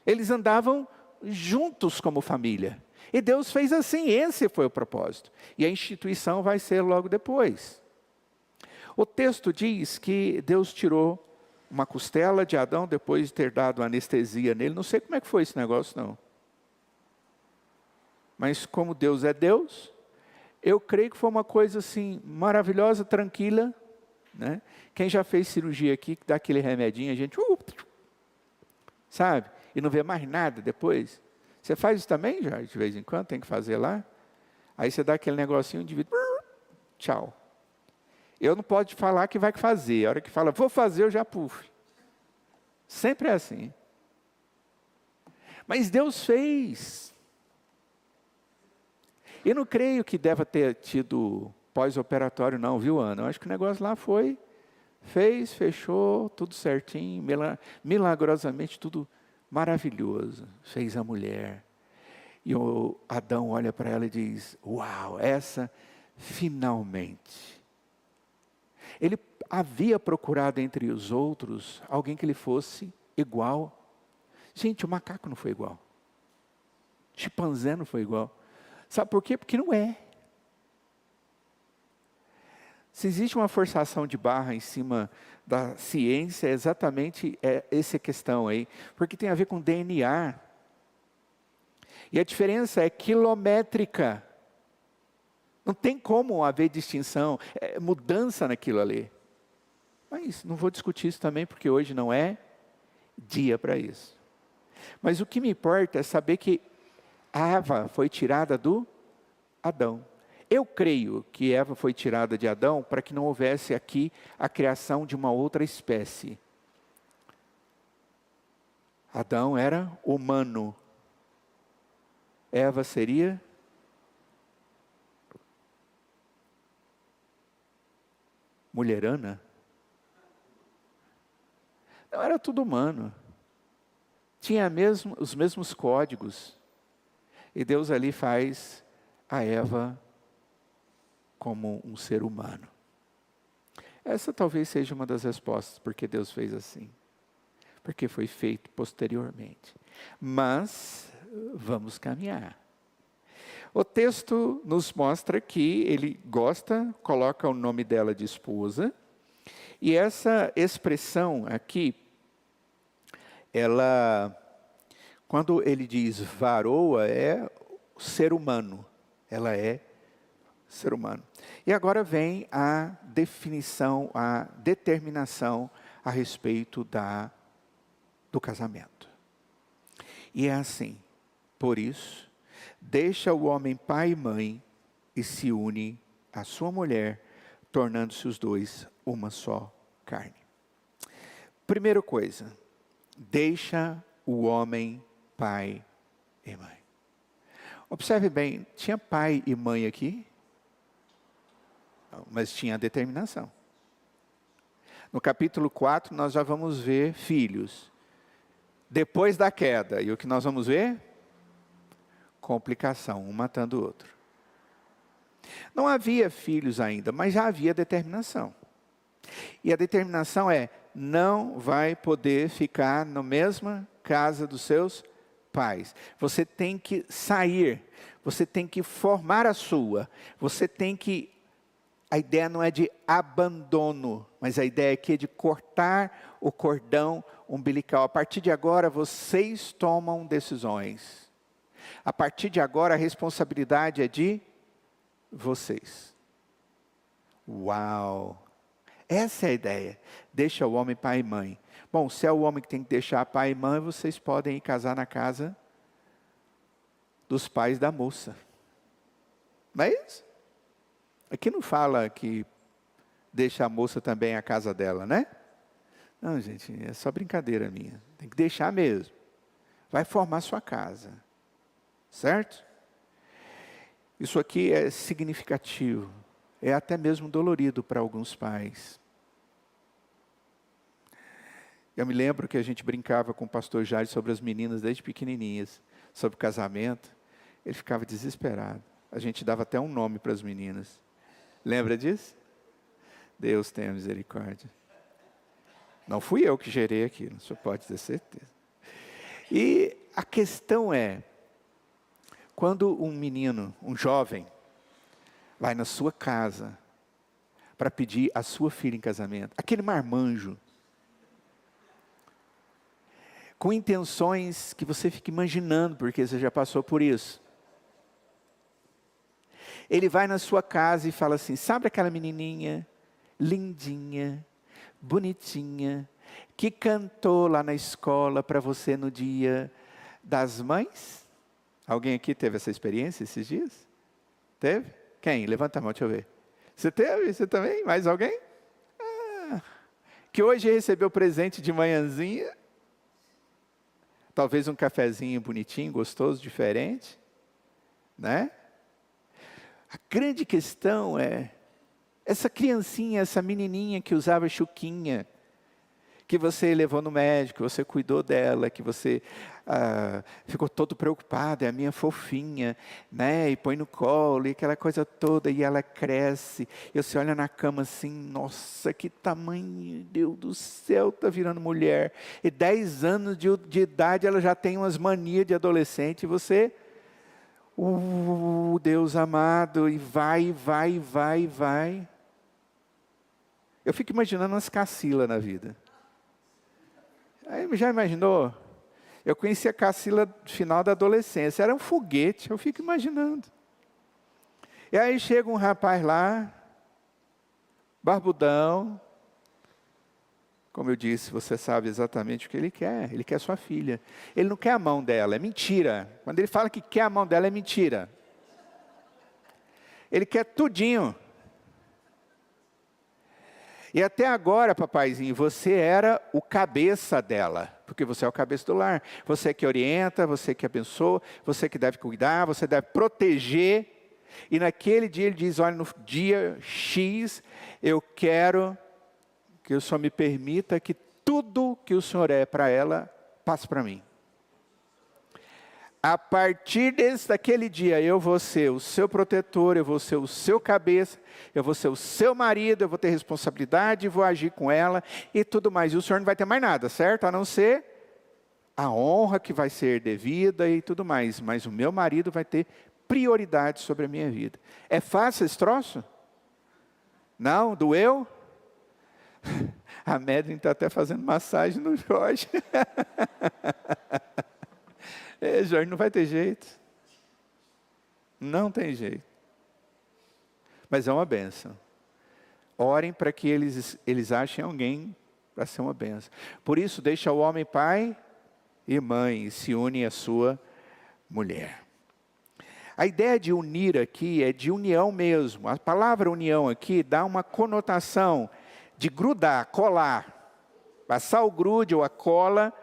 Eles andavam juntos como família. E Deus fez assim, esse foi o propósito. E a instituição vai ser logo depois. O texto diz que Deus tirou uma costela de Adão depois de ter dado anestesia nele. Não sei como é que foi esse negócio, não. Mas como Deus é Deus, eu creio que foi uma coisa assim, maravilhosa, tranquila, né? Quem já fez cirurgia aqui, que dá aquele remedinho, a gente, sabe? E não vê mais nada depois. Você faz isso também, já, de vez em quando, tem que fazer lá. Aí você dá aquele negocinho, o indivíduo tchau. Eu não posso falar que vai fazer. A hora que fala, vou fazer, eu já puf. Sempre é assim. Mas Deus fez. E não creio que deva ter tido pós-operatório não, viu, Ana? Eu acho que o negócio lá foi, fez, fechou, tudo certinho, milagrosamente, tudo maravilhoso. Fez a mulher. E o Adão olha para ela e diz, uau, essa finalmente. Ele havia procurado entre os outros alguém que lhe fosse igual. Gente, o macaco não foi igual. O chimpanzé não foi igual. Sabe por quê? Porque não é. Se existe uma forçação de barra em cima da ciência, é exatamente essa questão aí. Porque tem a ver com DNA. E a diferença é quilométrica. Não tem como haver distinção, mudança naquilo ali. Mas não vou discutir isso também, porque hoje não é dia para isso. Mas o que me importa é saber que Eva foi tirada do Adão. Eu creio que Eva foi tirada de Adão para que não houvesse aqui a criação de uma outra espécie. Adão era humano. Eva seria mulherana? Não, era tudo humano. Tinha os mesmos códigos. E Deus ali faz a Eva como um ser humano. Essa talvez seja uma das respostas, porque Deus fez assim. Porque foi feito posteriormente. Mas, vamos caminhar. O texto nos mostra que ele gosta, coloca o nome dela de esposa, e essa expressão aqui, ela, quando ele diz varoa, é ser humano, ela é ser humano. E agora vem a definição, a determinação a respeito do casamento. E é assim, por isso, deixa o homem pai e mãe e se une à sua mulher, tornando-se os dois uma só carne. Primeira coisa, deixa o homem pai e mãe. Observe bem, tinha pai e mãe aqui? Não, mas tinha a determinação. No capítulo 4 nós já vamos ver filhos. Depois da queda, e o que nós vamos ver? Complicação, um matando o outro. Não havia filhos ainda, mas já havia determinação. E a determinação é, não vai poder ficar na mesma casa dos seus pais. Você tem que sair, você tem que formar a sua, você tem que... A ideia não é de abandono, mas a ideia aqui é de cortar o cordão umbilical. A partir de agora, vocês tomam decisões. A partir de agora, a responsabilidade é de vocês. Uau! Essa é a ideia. Deixa o homem pai e mãe. Bom, se é o homem que tem que deixar pai e mãe, vocês podem ir casar na casa dos pais da moça. Não é isso? Aqui não fala que deixa a moça também a casa dela, né? Não, gente, é só brincadeira minha. Tem que deixar mesmo. Vai formar sua casa. Certo? Isso aqui é significativo. É até mesmo dolorido para alguns pais. Eu me lembro que a gente brincava com o pastor Jair sobre as meninas desde pequenininhas, sobre casamento. Ele ficava desesperado. A gente dava até um nome para as meninas. Lembra disso? Deus tenha misericórdia. Não fui eu que gerei aquilo, o senhor pode ter certeza. E a questão é, quando um menino, um jovem, vai na sua casa para pedir a sua filha em casamento, aquele marmanjo, com intenções que você fica imaginando, porque você já passou por isso. Ele vai na sua casa e fala assim, sabe aquela menininha, lindinha, bonitinha, que cantou lá na escola para você no dia das mães? Alguém aqui teve essa experiência esses dias? Teve? Quem? Levanta a mão, deixa eu ver. Você teve? Você também? Mais alguém? Que hoje recebeu presente de manhãzinha. Talvez um cafezinho bonitinho, gostoso, diferente. Né? A grande questão é, essa criancinha, essa menininha que usava chuquinha, que você levou no médico, que você cuidou dela, que você ficou todo preocupado, é a minha fofinha, né? E põe no colo, e aquela coisa toda, e ela cresce, e você olha na cama assim, nossa, que tamanho, Deus do céu, está virando mulher. E 10 anos de idade, ela já tem umas manias de adolescente, e você, Deus amado, e vai. Eu fico imaginando umas cacilas na vida. Aí, já imaginou? Eu conheci a Cacila no final da adolescência, era um foguete, eu fico imaginando. E aí chega um rapaz lá, barbudão, como eu disse, você sabe exatamente o que ele quer sua filha. Ele não quer a mão dela, é mentira. Quando ele fala que quer a mão dela, é mentira. Ele quer tudinho. E até agora, papaizinho, você era o cabeça dela, porque você é o cabeça do lar. Você que orienta, você que abençoa, você que deve cuidar, você deve proteger. E naquele dia ele diz, olha, no dia X, eu quero que o Senhor me permita que tudo que o Senhor é para ela, passe para mim. A partir daquele dia, eu vou ser o seu protetor, eu vou ser o seu cabeça, eu vou ser o seu marido, eu vou ter responsabilidade, vou agir com ela e tudo mais. E o Senhor não vai ter mais nada, certo? A não ser a honra que vai ser devida e tudo mais. Mas o meu marido vai ter prioridade sobre a minha vida. É fácil esse troço? Não? Doeu? A Madeline está até fazendo massagem no Jorge. Jorge, não vai ter jeito. Não tem jeito. Mas é uma bênção. Orem para que eles achem alguém para ser uma bênção. Por isso, deixa o homem pai e mãe e se une à sua mulher. A ideia de unir aqui é de união mesmo. A palavra união aqui dá uma conotação de grudar, colar. Passar o grude ou a cola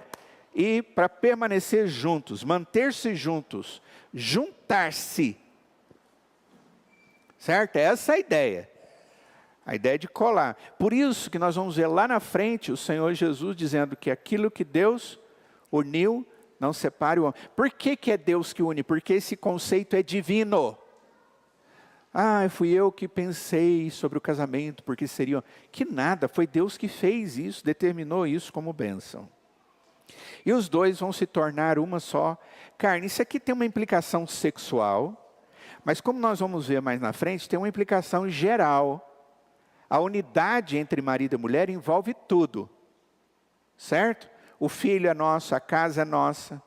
e para permanecer juntos, manter-se juntos, juntar-se. Certo? Essa é a ideia. A ideia de colar. Por isso que nós vamos ver lá na frente o Senhor Jesus dizendo que aquilo que Deus uniu, não separe o homem. Por que é Deus que une? Porque esse conceito é divino. Fui eu que pensei sobre o casamento, porque seria... Que nada, foi Deus que fez isso, determinou isso como bênção. E os dois vão se tornar uma só carne. Isso aqui tem uma implicação sexual, mas como nós vamos ver mais na frente, tem uma implicação geral. A unidade entre marido e mulher envolve tudo, certo? O filho é nosso, a casa é nossa,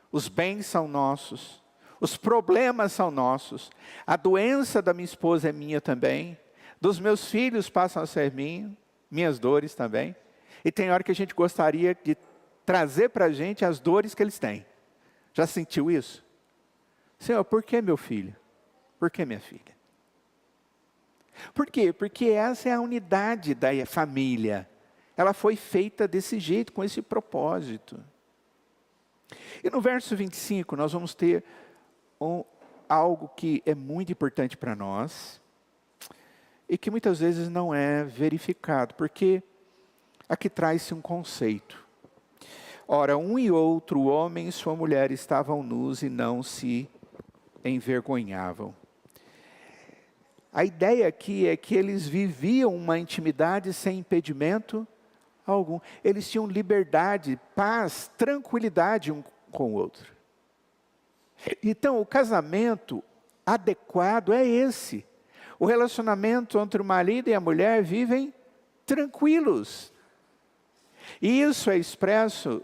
os bens são nossos, os problemas são nossos, a doença da minha esposa é minha também, dos meus filhos passam a ser minhas dores também. E tem hora que a gente gostaria de trazer para a gente as dores que eles têm. Já sentiu isso? Senhor, por que meu filho? Por que minha filha? Por quê? Porque essa é a unidade da família. Ela foi feita desse jeito, com esse propósito. E no verso 25, nós vamos ter algo que é muito importante para nós, e que muitas vezes não é verificado, porque aqui traz-se um conceito. Ora, um e outro, o homem e sua mulher, estavam nus e não se envergonhavam. A ideia aqui é que eles viviam uma intimidade sem impedimento algum. Eles tinham liberdade, paz, tranquilidade um com o outro. Então, o casamento adequado é esse. O relacionamento entre o marido e a mulher vivem tranquilos. E isso é expresso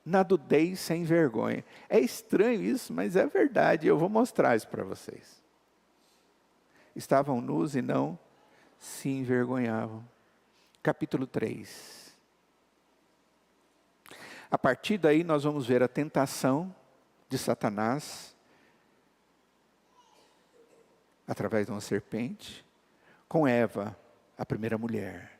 na nudez sem vergonha. É estranho isso, mas é verdade. Eu vou mostrar isso para vocês. Estavam nus e não se envergonhavam. Capítulo 3. A partir daí nós vamos ver a tentação de Satanás, através de uma serpente, com Eva, a primeira mulher.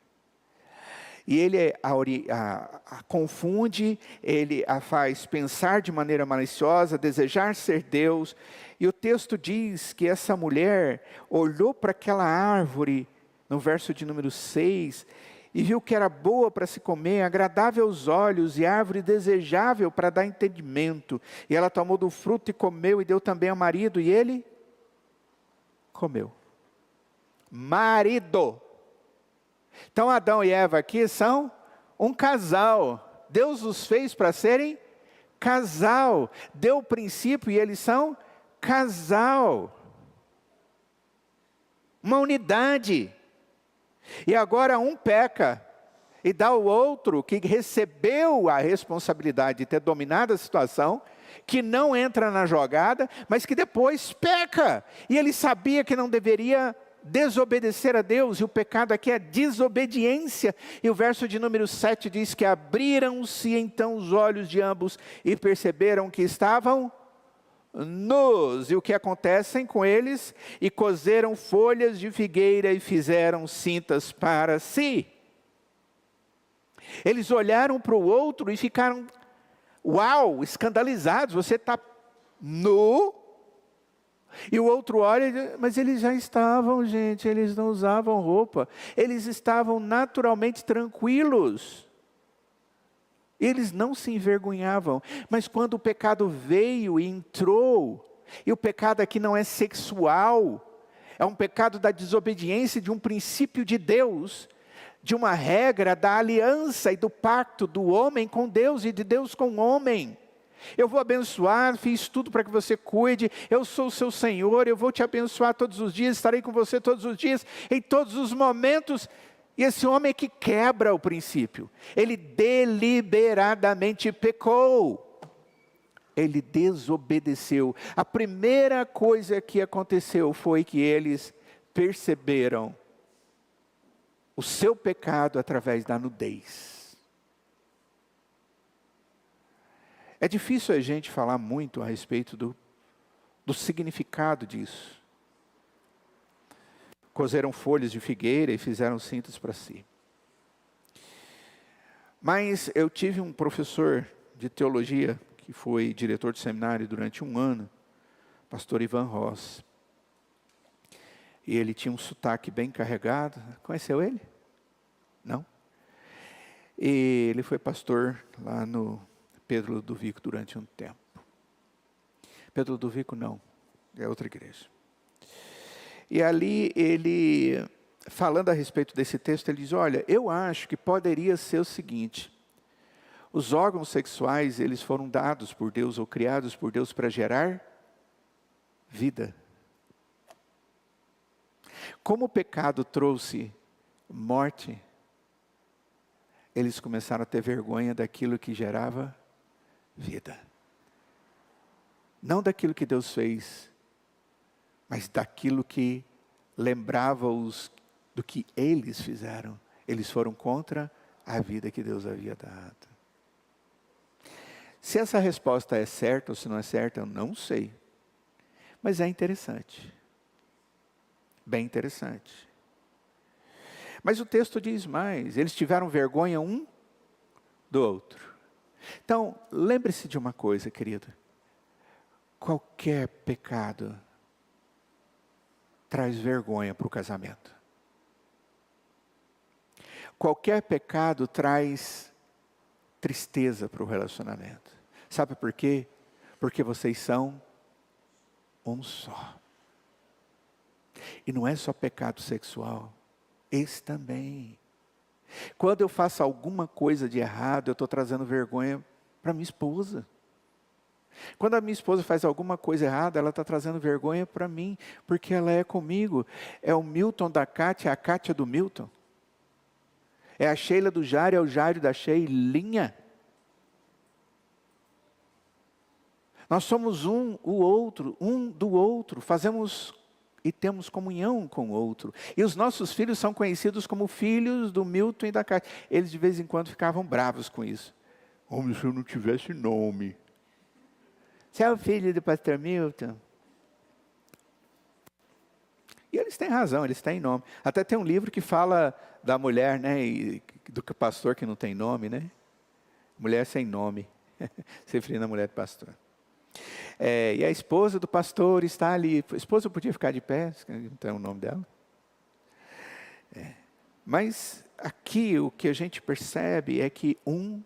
E ele a confunde, ele a faz pensar de maneira maliciosa, desejar ser Deus. E o texto diz que essa mulher olhou para aquela árvore, no verso de número 6, e viu que era boa para se comer, agradável aos olhos, e árvore desejável para dar entendimento. E ela tomou do fruto e comeu, e deu também ao marido, e ele comeu. Marido. Então Adão e Eva aqui são um casal. Deus os fez para serem casal. Deu o princípio e eles são casal. Uma unidade. E agora um peca e dá ao outro que recebeu a responsabilidade de ter dominado a situação, que não entra na jogada, mas que depois peca. E ele sabia que não deveria desobedecer a Deus, e o pecado aqui é desobediência. E o verso de número 7 diz que abriram-se então os olhos de ambos e perceberam que estavam nus. E o que acontece com eles? E coseram folhas de figueira e fizeram cintas para si. Eles olharam para o outro e ficaram, uau, escandalizados. Você está nu? E o outro olha, mas eles já estavam, gente, eles não usavam roupa. Eles estavam naturalmente tranquilos. Eles não se envergonhavam. Mas quando o pecado veio e entrou, e o pecado aqui não é sexual, é um pecado da desobediência de um princípio de Deus, de uma regra da aliança e do pacto do homem com Deus e de Deus com o homem. Eu vou abençoar, fiz tudo para que você cuide, eu sou o seu Senhor, eu vou te abençoar todos os dias, estarei com você todos os dias, em todos os momentos. E esse homem é que quebra o princípio, ele deliberadamente pecou, ele desobedeceu. A primeira coisa que aconteceu foi que eles perceberam o seu pecado através da nudez. É difícil a gente falar muito a respeito do significado disso. Coseram folhas de figueira e fizeram cintas para si. Mas eu tive um professor de teologia, que foi diretor de seminário durante um ano, pastor Ivan Ross. E ele tinha um sotaque bem carregado. Conheceu ele? Não? E ele foi pastor lá no Pedro Ludovico durante um tempo. Pedro Ludovico não, é outra igreja. E ali ele, falando a respeito desse texto, ele diz, olha, eu acho que poderia ser o seguinte, os órgãos sexuais, eles foram dados por Deus ou criados por Deus para gerar vida. Como o pecado trouxe morte, eles começaram a ter vergonha daquilo que gerava vida. Não daquilo que Deus fez, mas daquilo que lembrava-os do que eles fizeram. Eles foram contra a vida que Deus havia dado. Se essa resposta é certa ou se não é certa, eu não sei. Mas é interessante. Bem interessante. Mas o texto diz mais, eles tiveram vergonha um do outro. Então, lembre-se de uma coisa, querido. Qualquer pecado traz vergonha para o casamento. Qualquer pecado traz tristeza para o relacionamento. Sabe por quê? Porque vocês são um só. E não é só pecado sexual, esse também. Quando eu faço alguma coisa de errado, eu estou trazendo vergonha para minha esposa. Quando a minha esposa faz alguma coisa errada, ela está trazendo vergonha para mim, porque ela é comigo. É o Milton da Kátia, a Kátia do Milton. É a Sheila do Jário, é o Jário da Sheilinha. Nós somos um do outro, fazemos e temos comunhão com o outro. E os nossos filhos são conhecidos como filhos do Milton e da Kátia. Eles de vez em quando ficavam bravos com isso. Como se eu não tivesse nome. Você é o filho do pastor Milton? E eles têm razão, eles têm nome. Até tem um livro que fala da mulher, né, e do pastor que não tem nome, né? Mulher sem nome, se referindo à mulher do pastor. E a esposa do pastor está ali. A esposa podia ficar de pé, não tem o nome dela. Mas aqui o que a gente percebe é que um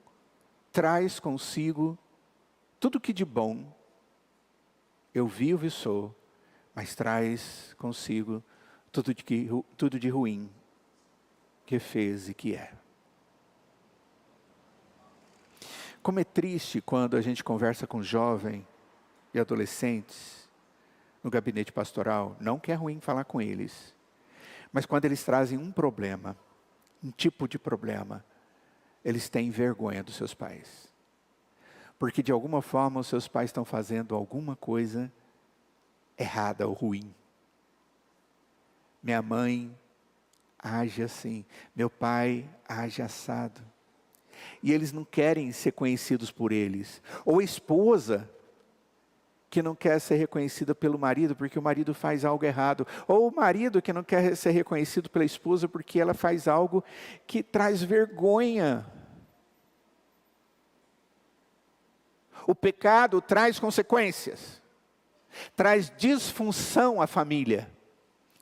traz consigo tudo que de bom eu vivo e sou, mas traz consigo tudo de ruim que fez e que é. Como é triste quando a gente conversa com jovens e adolescentes no gabinete pastoral, não que é ruim falar com eles, mas quando eles trazem um problema, um tipo de problema, eles têm vergonha dos seus pais. Porque de alguma forma os seus pais estão fazendo alguma coisa errada ou ruim. Minha mãe age assim, meu pai age assado. E eles não querem ser conhecidos por eles. Ou a esposa que não quer ser reconhecida pelo marido porque o marido faz algo errado. Ou o marido que não quer ser reconhecido pela esposa porque ela faz algo que traz vergonha. O pecado traz consequências. Traz disfunção à família.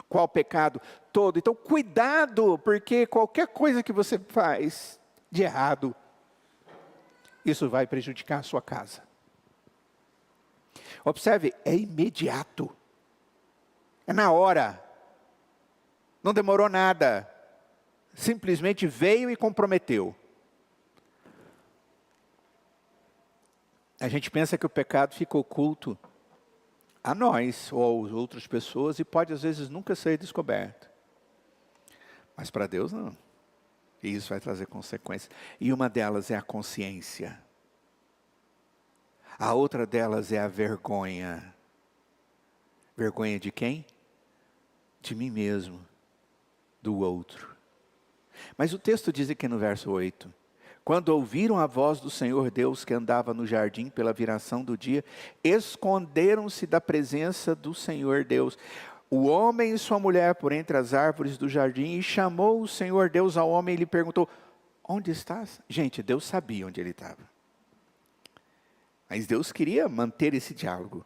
Qual pecado? Todo. Então cuidado, porque qualquer coisa que você faz de errado, isso vai prejudicar a sua casa. Observe, é imediato. É na hora. Não demorou nada. Simplesmente veio e comprometeu. A gente pensa que o pecado fica oculto a nós ou às outras pessoas e pode às vezes nunca ser descoberto. Mas para Deus não. E isso vai trazer consequências. E uma delas é a consciência. A outra delas é a vergonha. Vergonha de quem? De mim mesmo, do outro. Mas o texto diz aqui no verso 8: quando ouviram a voz do Senhor Deus que andava no jardim pela viração do dia, esconderam-se da presença do Senhor Deus, o homem e sua mulher, por entre as árvores do jardim, e chamou o Senhor Deus ao homem e lhe perguntou: onde estás? Gente, Deus sabia onde ele estava. Mas Deus queria manter esse diálogo.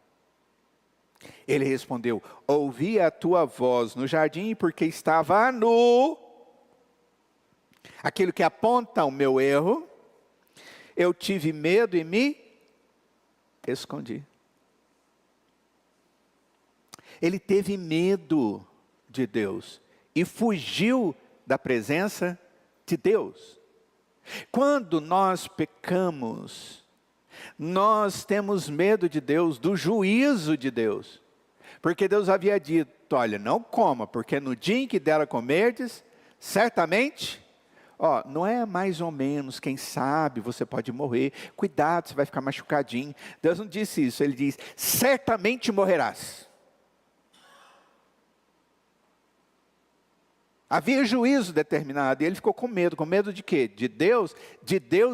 Ele respondeu: ouvi a tua voz no jardim porque estava nu. Aquilo que aponta o meu erro, eu tive medo e me escondi. Ele teve medo de Deus e fugiu da presença de Deus. Quando nós pecamos, nós temos medo de Deus, do juízo de Deus. Porque Deus havia dito: olha, não coma, porque no dia em que dela comerdes, certamente, não é mais ou menos, quem sabe você pode morrer, cuidado, você vai ficar machucadinho. Deus não disse isso, ele diz: certamente morrerás. Havia juízo determinado, e ele ficou com medo de quê? De Deus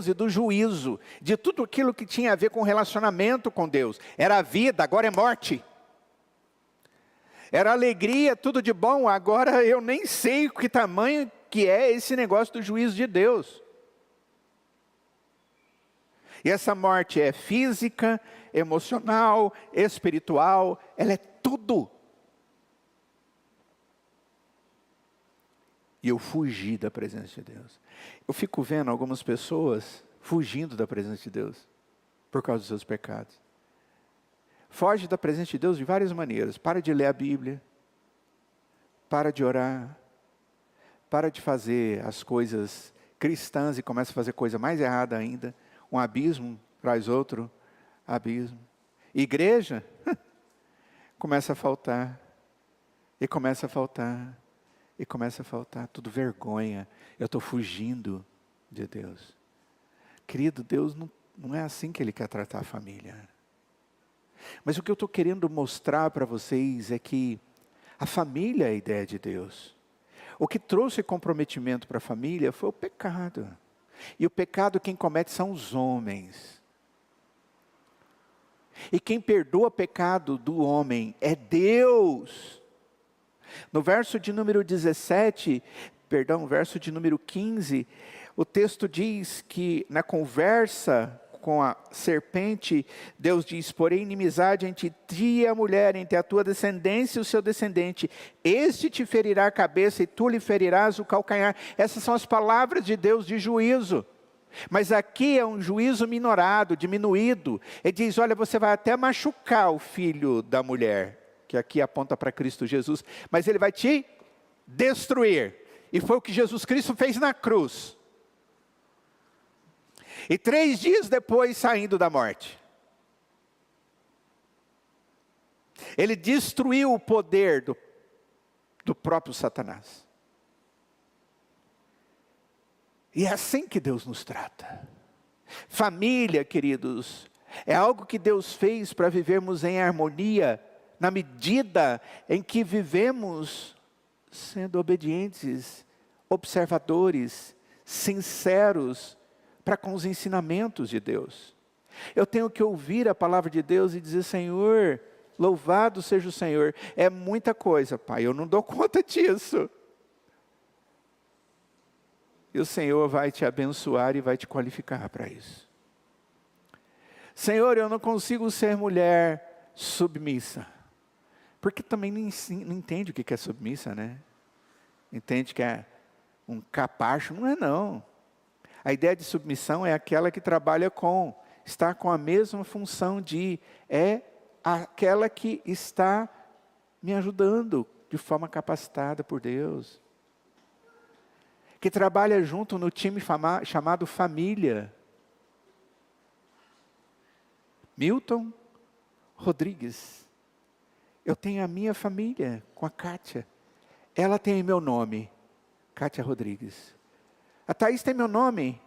e do juízo, de tudo aquilo que tinha a ver com relacionamento com Deus. Era vida, agora é morte. Era alegria, tudo de bom, agora eu nem sei que tamanho que é esse negócio do juízo de Deus. E essa morte é física, emocional, espiritual, ela é tudo. E eu fugi da presença de Deus. Eu fico vendo algumas pessoas fugindo da presença de Deus por causa dos seus pecados. Foge da presença de Deus de várias maneiras. Para de ler a Bíblia. Para de orar. Para de fazer as coisas cristãs e começa a fazer coisa mais errada ainda. Um abismo traz outro abismo. Igreja começa a faltar. E começa a faltar. E começa a faltar, tudo vergonha. Eu estou fugindo de Deus. Querido, Deus não é assim que Ele quer tratar a família. Mas o que eu estou querendo mostrar para vocês é que a família é a ideia de Deus. O que trouxe comprometimento para a família foi o pecado. E o pecado quem comete são os homens. E quem perdoa o pecado do homem é Deus. No verso de número 15, o texto diz que na conversa com a serpente, Deus diz: porém inimizade entre ti e a mulher, entre a tua descendência e o seu descendente, este te ferirá a cabeça e tu lhe ferirás o calcanhar. Essas são as palavras de Deus de juízo. Mas aqui é um juízo minorado, diminuído. Ele diz: olha, você vai até machucar o filho da mulher, que aqui aponta para Cristo Jesus, mas ele vai te destruir. E foi o que Jesus Cristo fez na cruz. E 3 dias depois, saindo da morte, ele destruiu o poder do próprio Satanás. E é assim que Deus nos trata. Família, queridos, é algo que Deus fez para vivermos em harmonia, na medida em que vivemos sendo obedientes, observadores, sinceros, para com os ensinamentos de Deus. Eu tenho que ouvir a palavra de Deus e dizer: Senhor, louvado seja o Senhor. É muita coisa, Pai, eu não dou conta disso. E o Senhor vai te abençoar e vai te qualificar para isso. Senhor, eu não consigo ser mulher submissa. Porque também não entende o que é submissa, né? Entende que é um capacho? Não é não. A ideia de submissão é aquela que trabalha está com a mesma função é aquela que está me ajudando de forma capacitada por Deus. Que trabalha junto no time chamado família. Milton Rodrigues. Eu tenho a minha família com a Kátia. Ela tem meu nome, Kátia Rodrigues. A Thaís tem meu nome,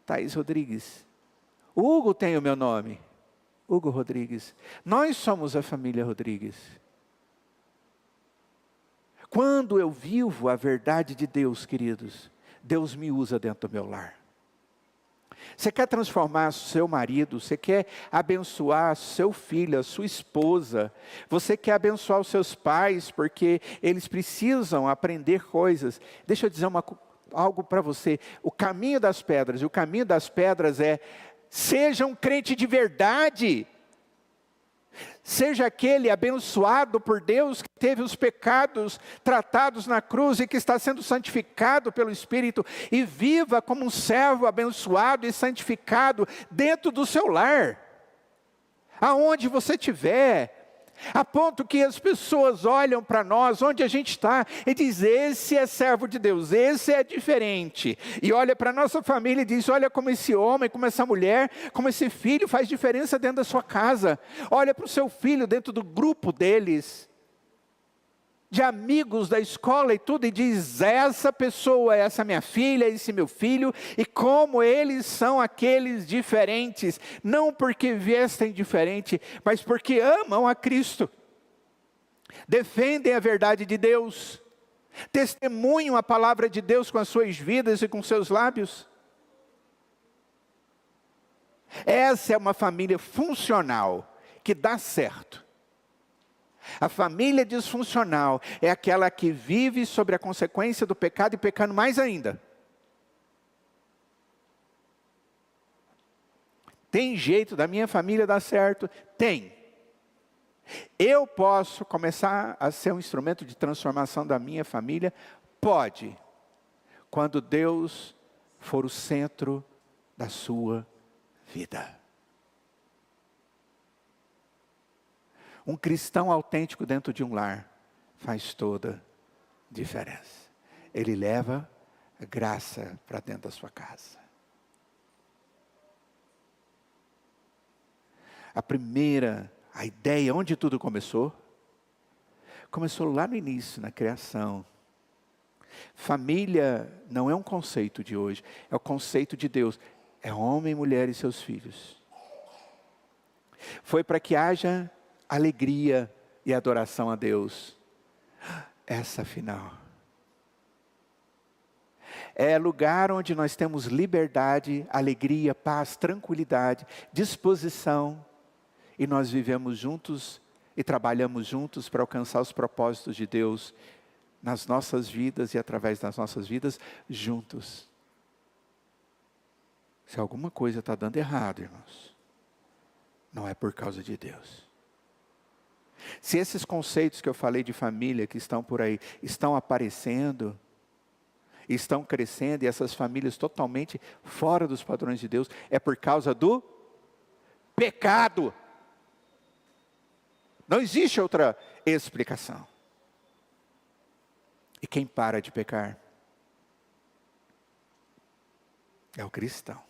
Thaís Rodrigues. O Hugo tem o meu nome, Hugo Rodrigues. Nós somos a família Rodrigues. Quando eu vivo a verdade de Deus, queridos, Deus me usa dentro do meu lar. Você quer transformar seu marido, você quer abençoar seu filho, a sua esposa, você quer abençoar os seus pais, porque eles precisam aprender coisas. Deixa eu dizer algo para você: o caminho das pedras, e o caminho das pedras é: seja um crente de verdade. Seja aquele abençoado por Deus que teve os pecados tratados na cruz e que está sendo santificado pelo Espírito, e viva como um servo abençoado e santificado dentro do seu lar, aonde você estiver, a ponto que as pessoas olham para nós, onde a gente está, e dizem: esse é servo de Deus, esse é diferente. E olha para a nossa família e diz: olha como esse homem, como essa mulher, como esse filho faz diferença dentro da sua casa. Olha para o seu filho dentro do grupo deles, de amigos da escola e tudo, e diz: essa pessoa, essa minha filha, esse meu filho, e como eles são aqueles diferentes, não porque vestem diferente, mas porque amam a Cristo, defendem a verdade de Deus, testemunham a palavra de Deus com as suas vidas e com seus lábios. Essa é uma família funcional, que dá certo. A família disfuncional é aquela que vive sobre a consequência do pecado e pecando mais ainda. Tem jeito da minha família dar certo? Tem. Eu posso começar a ser um instrumento de transformação da minha família? Pode. Quando Deus for o centro da sua vida. Um cristão autêntico dentro de um lar faz toda diferença. Ele leva a graça para dentro da sua casa. A ideia, onde tudo começou? Começou lá no início, na criação. Família não é um conceito de hoje, é o conceito de Deus. É homem, mulher e seus filhos. Foi para que haja alegria e adoração a Deus. Essa afinal é lugar onde nós temos liberdade, alegria, paz, tranquilidade, disposição, e nós vivemos juntos e trabalhamos juntos para alcançar os propósitos de Deus nas nossas vidas e através das nossas vidas juntos. Se alguma coisa está dando errado, irmãos, não é por causa de Deus. Se esses conceitos que eu falei de família que estão por aí, estão aparecendo, estão crescendo, e essas famílias totalmente fora dos padrões de Deus, é por causa do pecado. Não existe outra explicação. E quem para de pecar? É o cristão.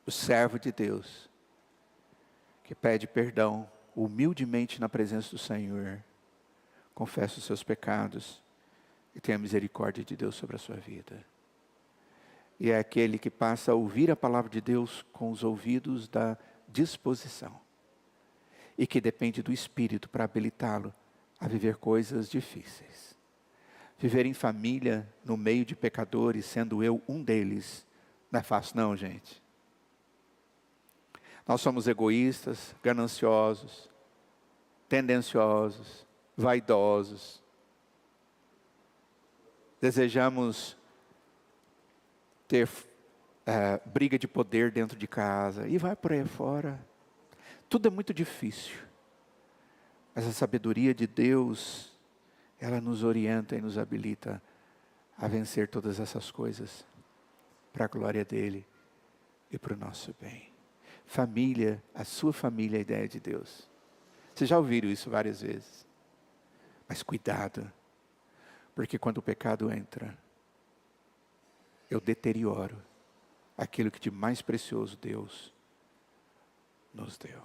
O servo de Deus, que pede perdão humildemente na presença do Senhor, confessa os seus pecados e tem a misericórdia de Deus sobre a sua vida. E é aquele que passa a ouvir a palavra de Deus com os ouvidos da disposição e que depende do Espírito para habilitá-lo a viver coisas difíceis. Viver em família, no meio de pecadores, sendo eu um deles, não é fácil não, gente. Nós somos egoístas, gananciosos, tendenciosos, vaidosos. Desejamos ter briga de poder dentro de casa e vai por aí fora. Tudo é muito difícil. Mas a sabedoria de Deus, ela nos orienta e nos habilita a vencer todas essas coisas para a glória dele e para o nosso bem. Família, a sua família é a ideia de Deus. Vocês já ouviram isso várias vezes. Mas cuidado, porque quando o pecado entra, eu deterioro aquilo que de mais precioso Deus nos deu.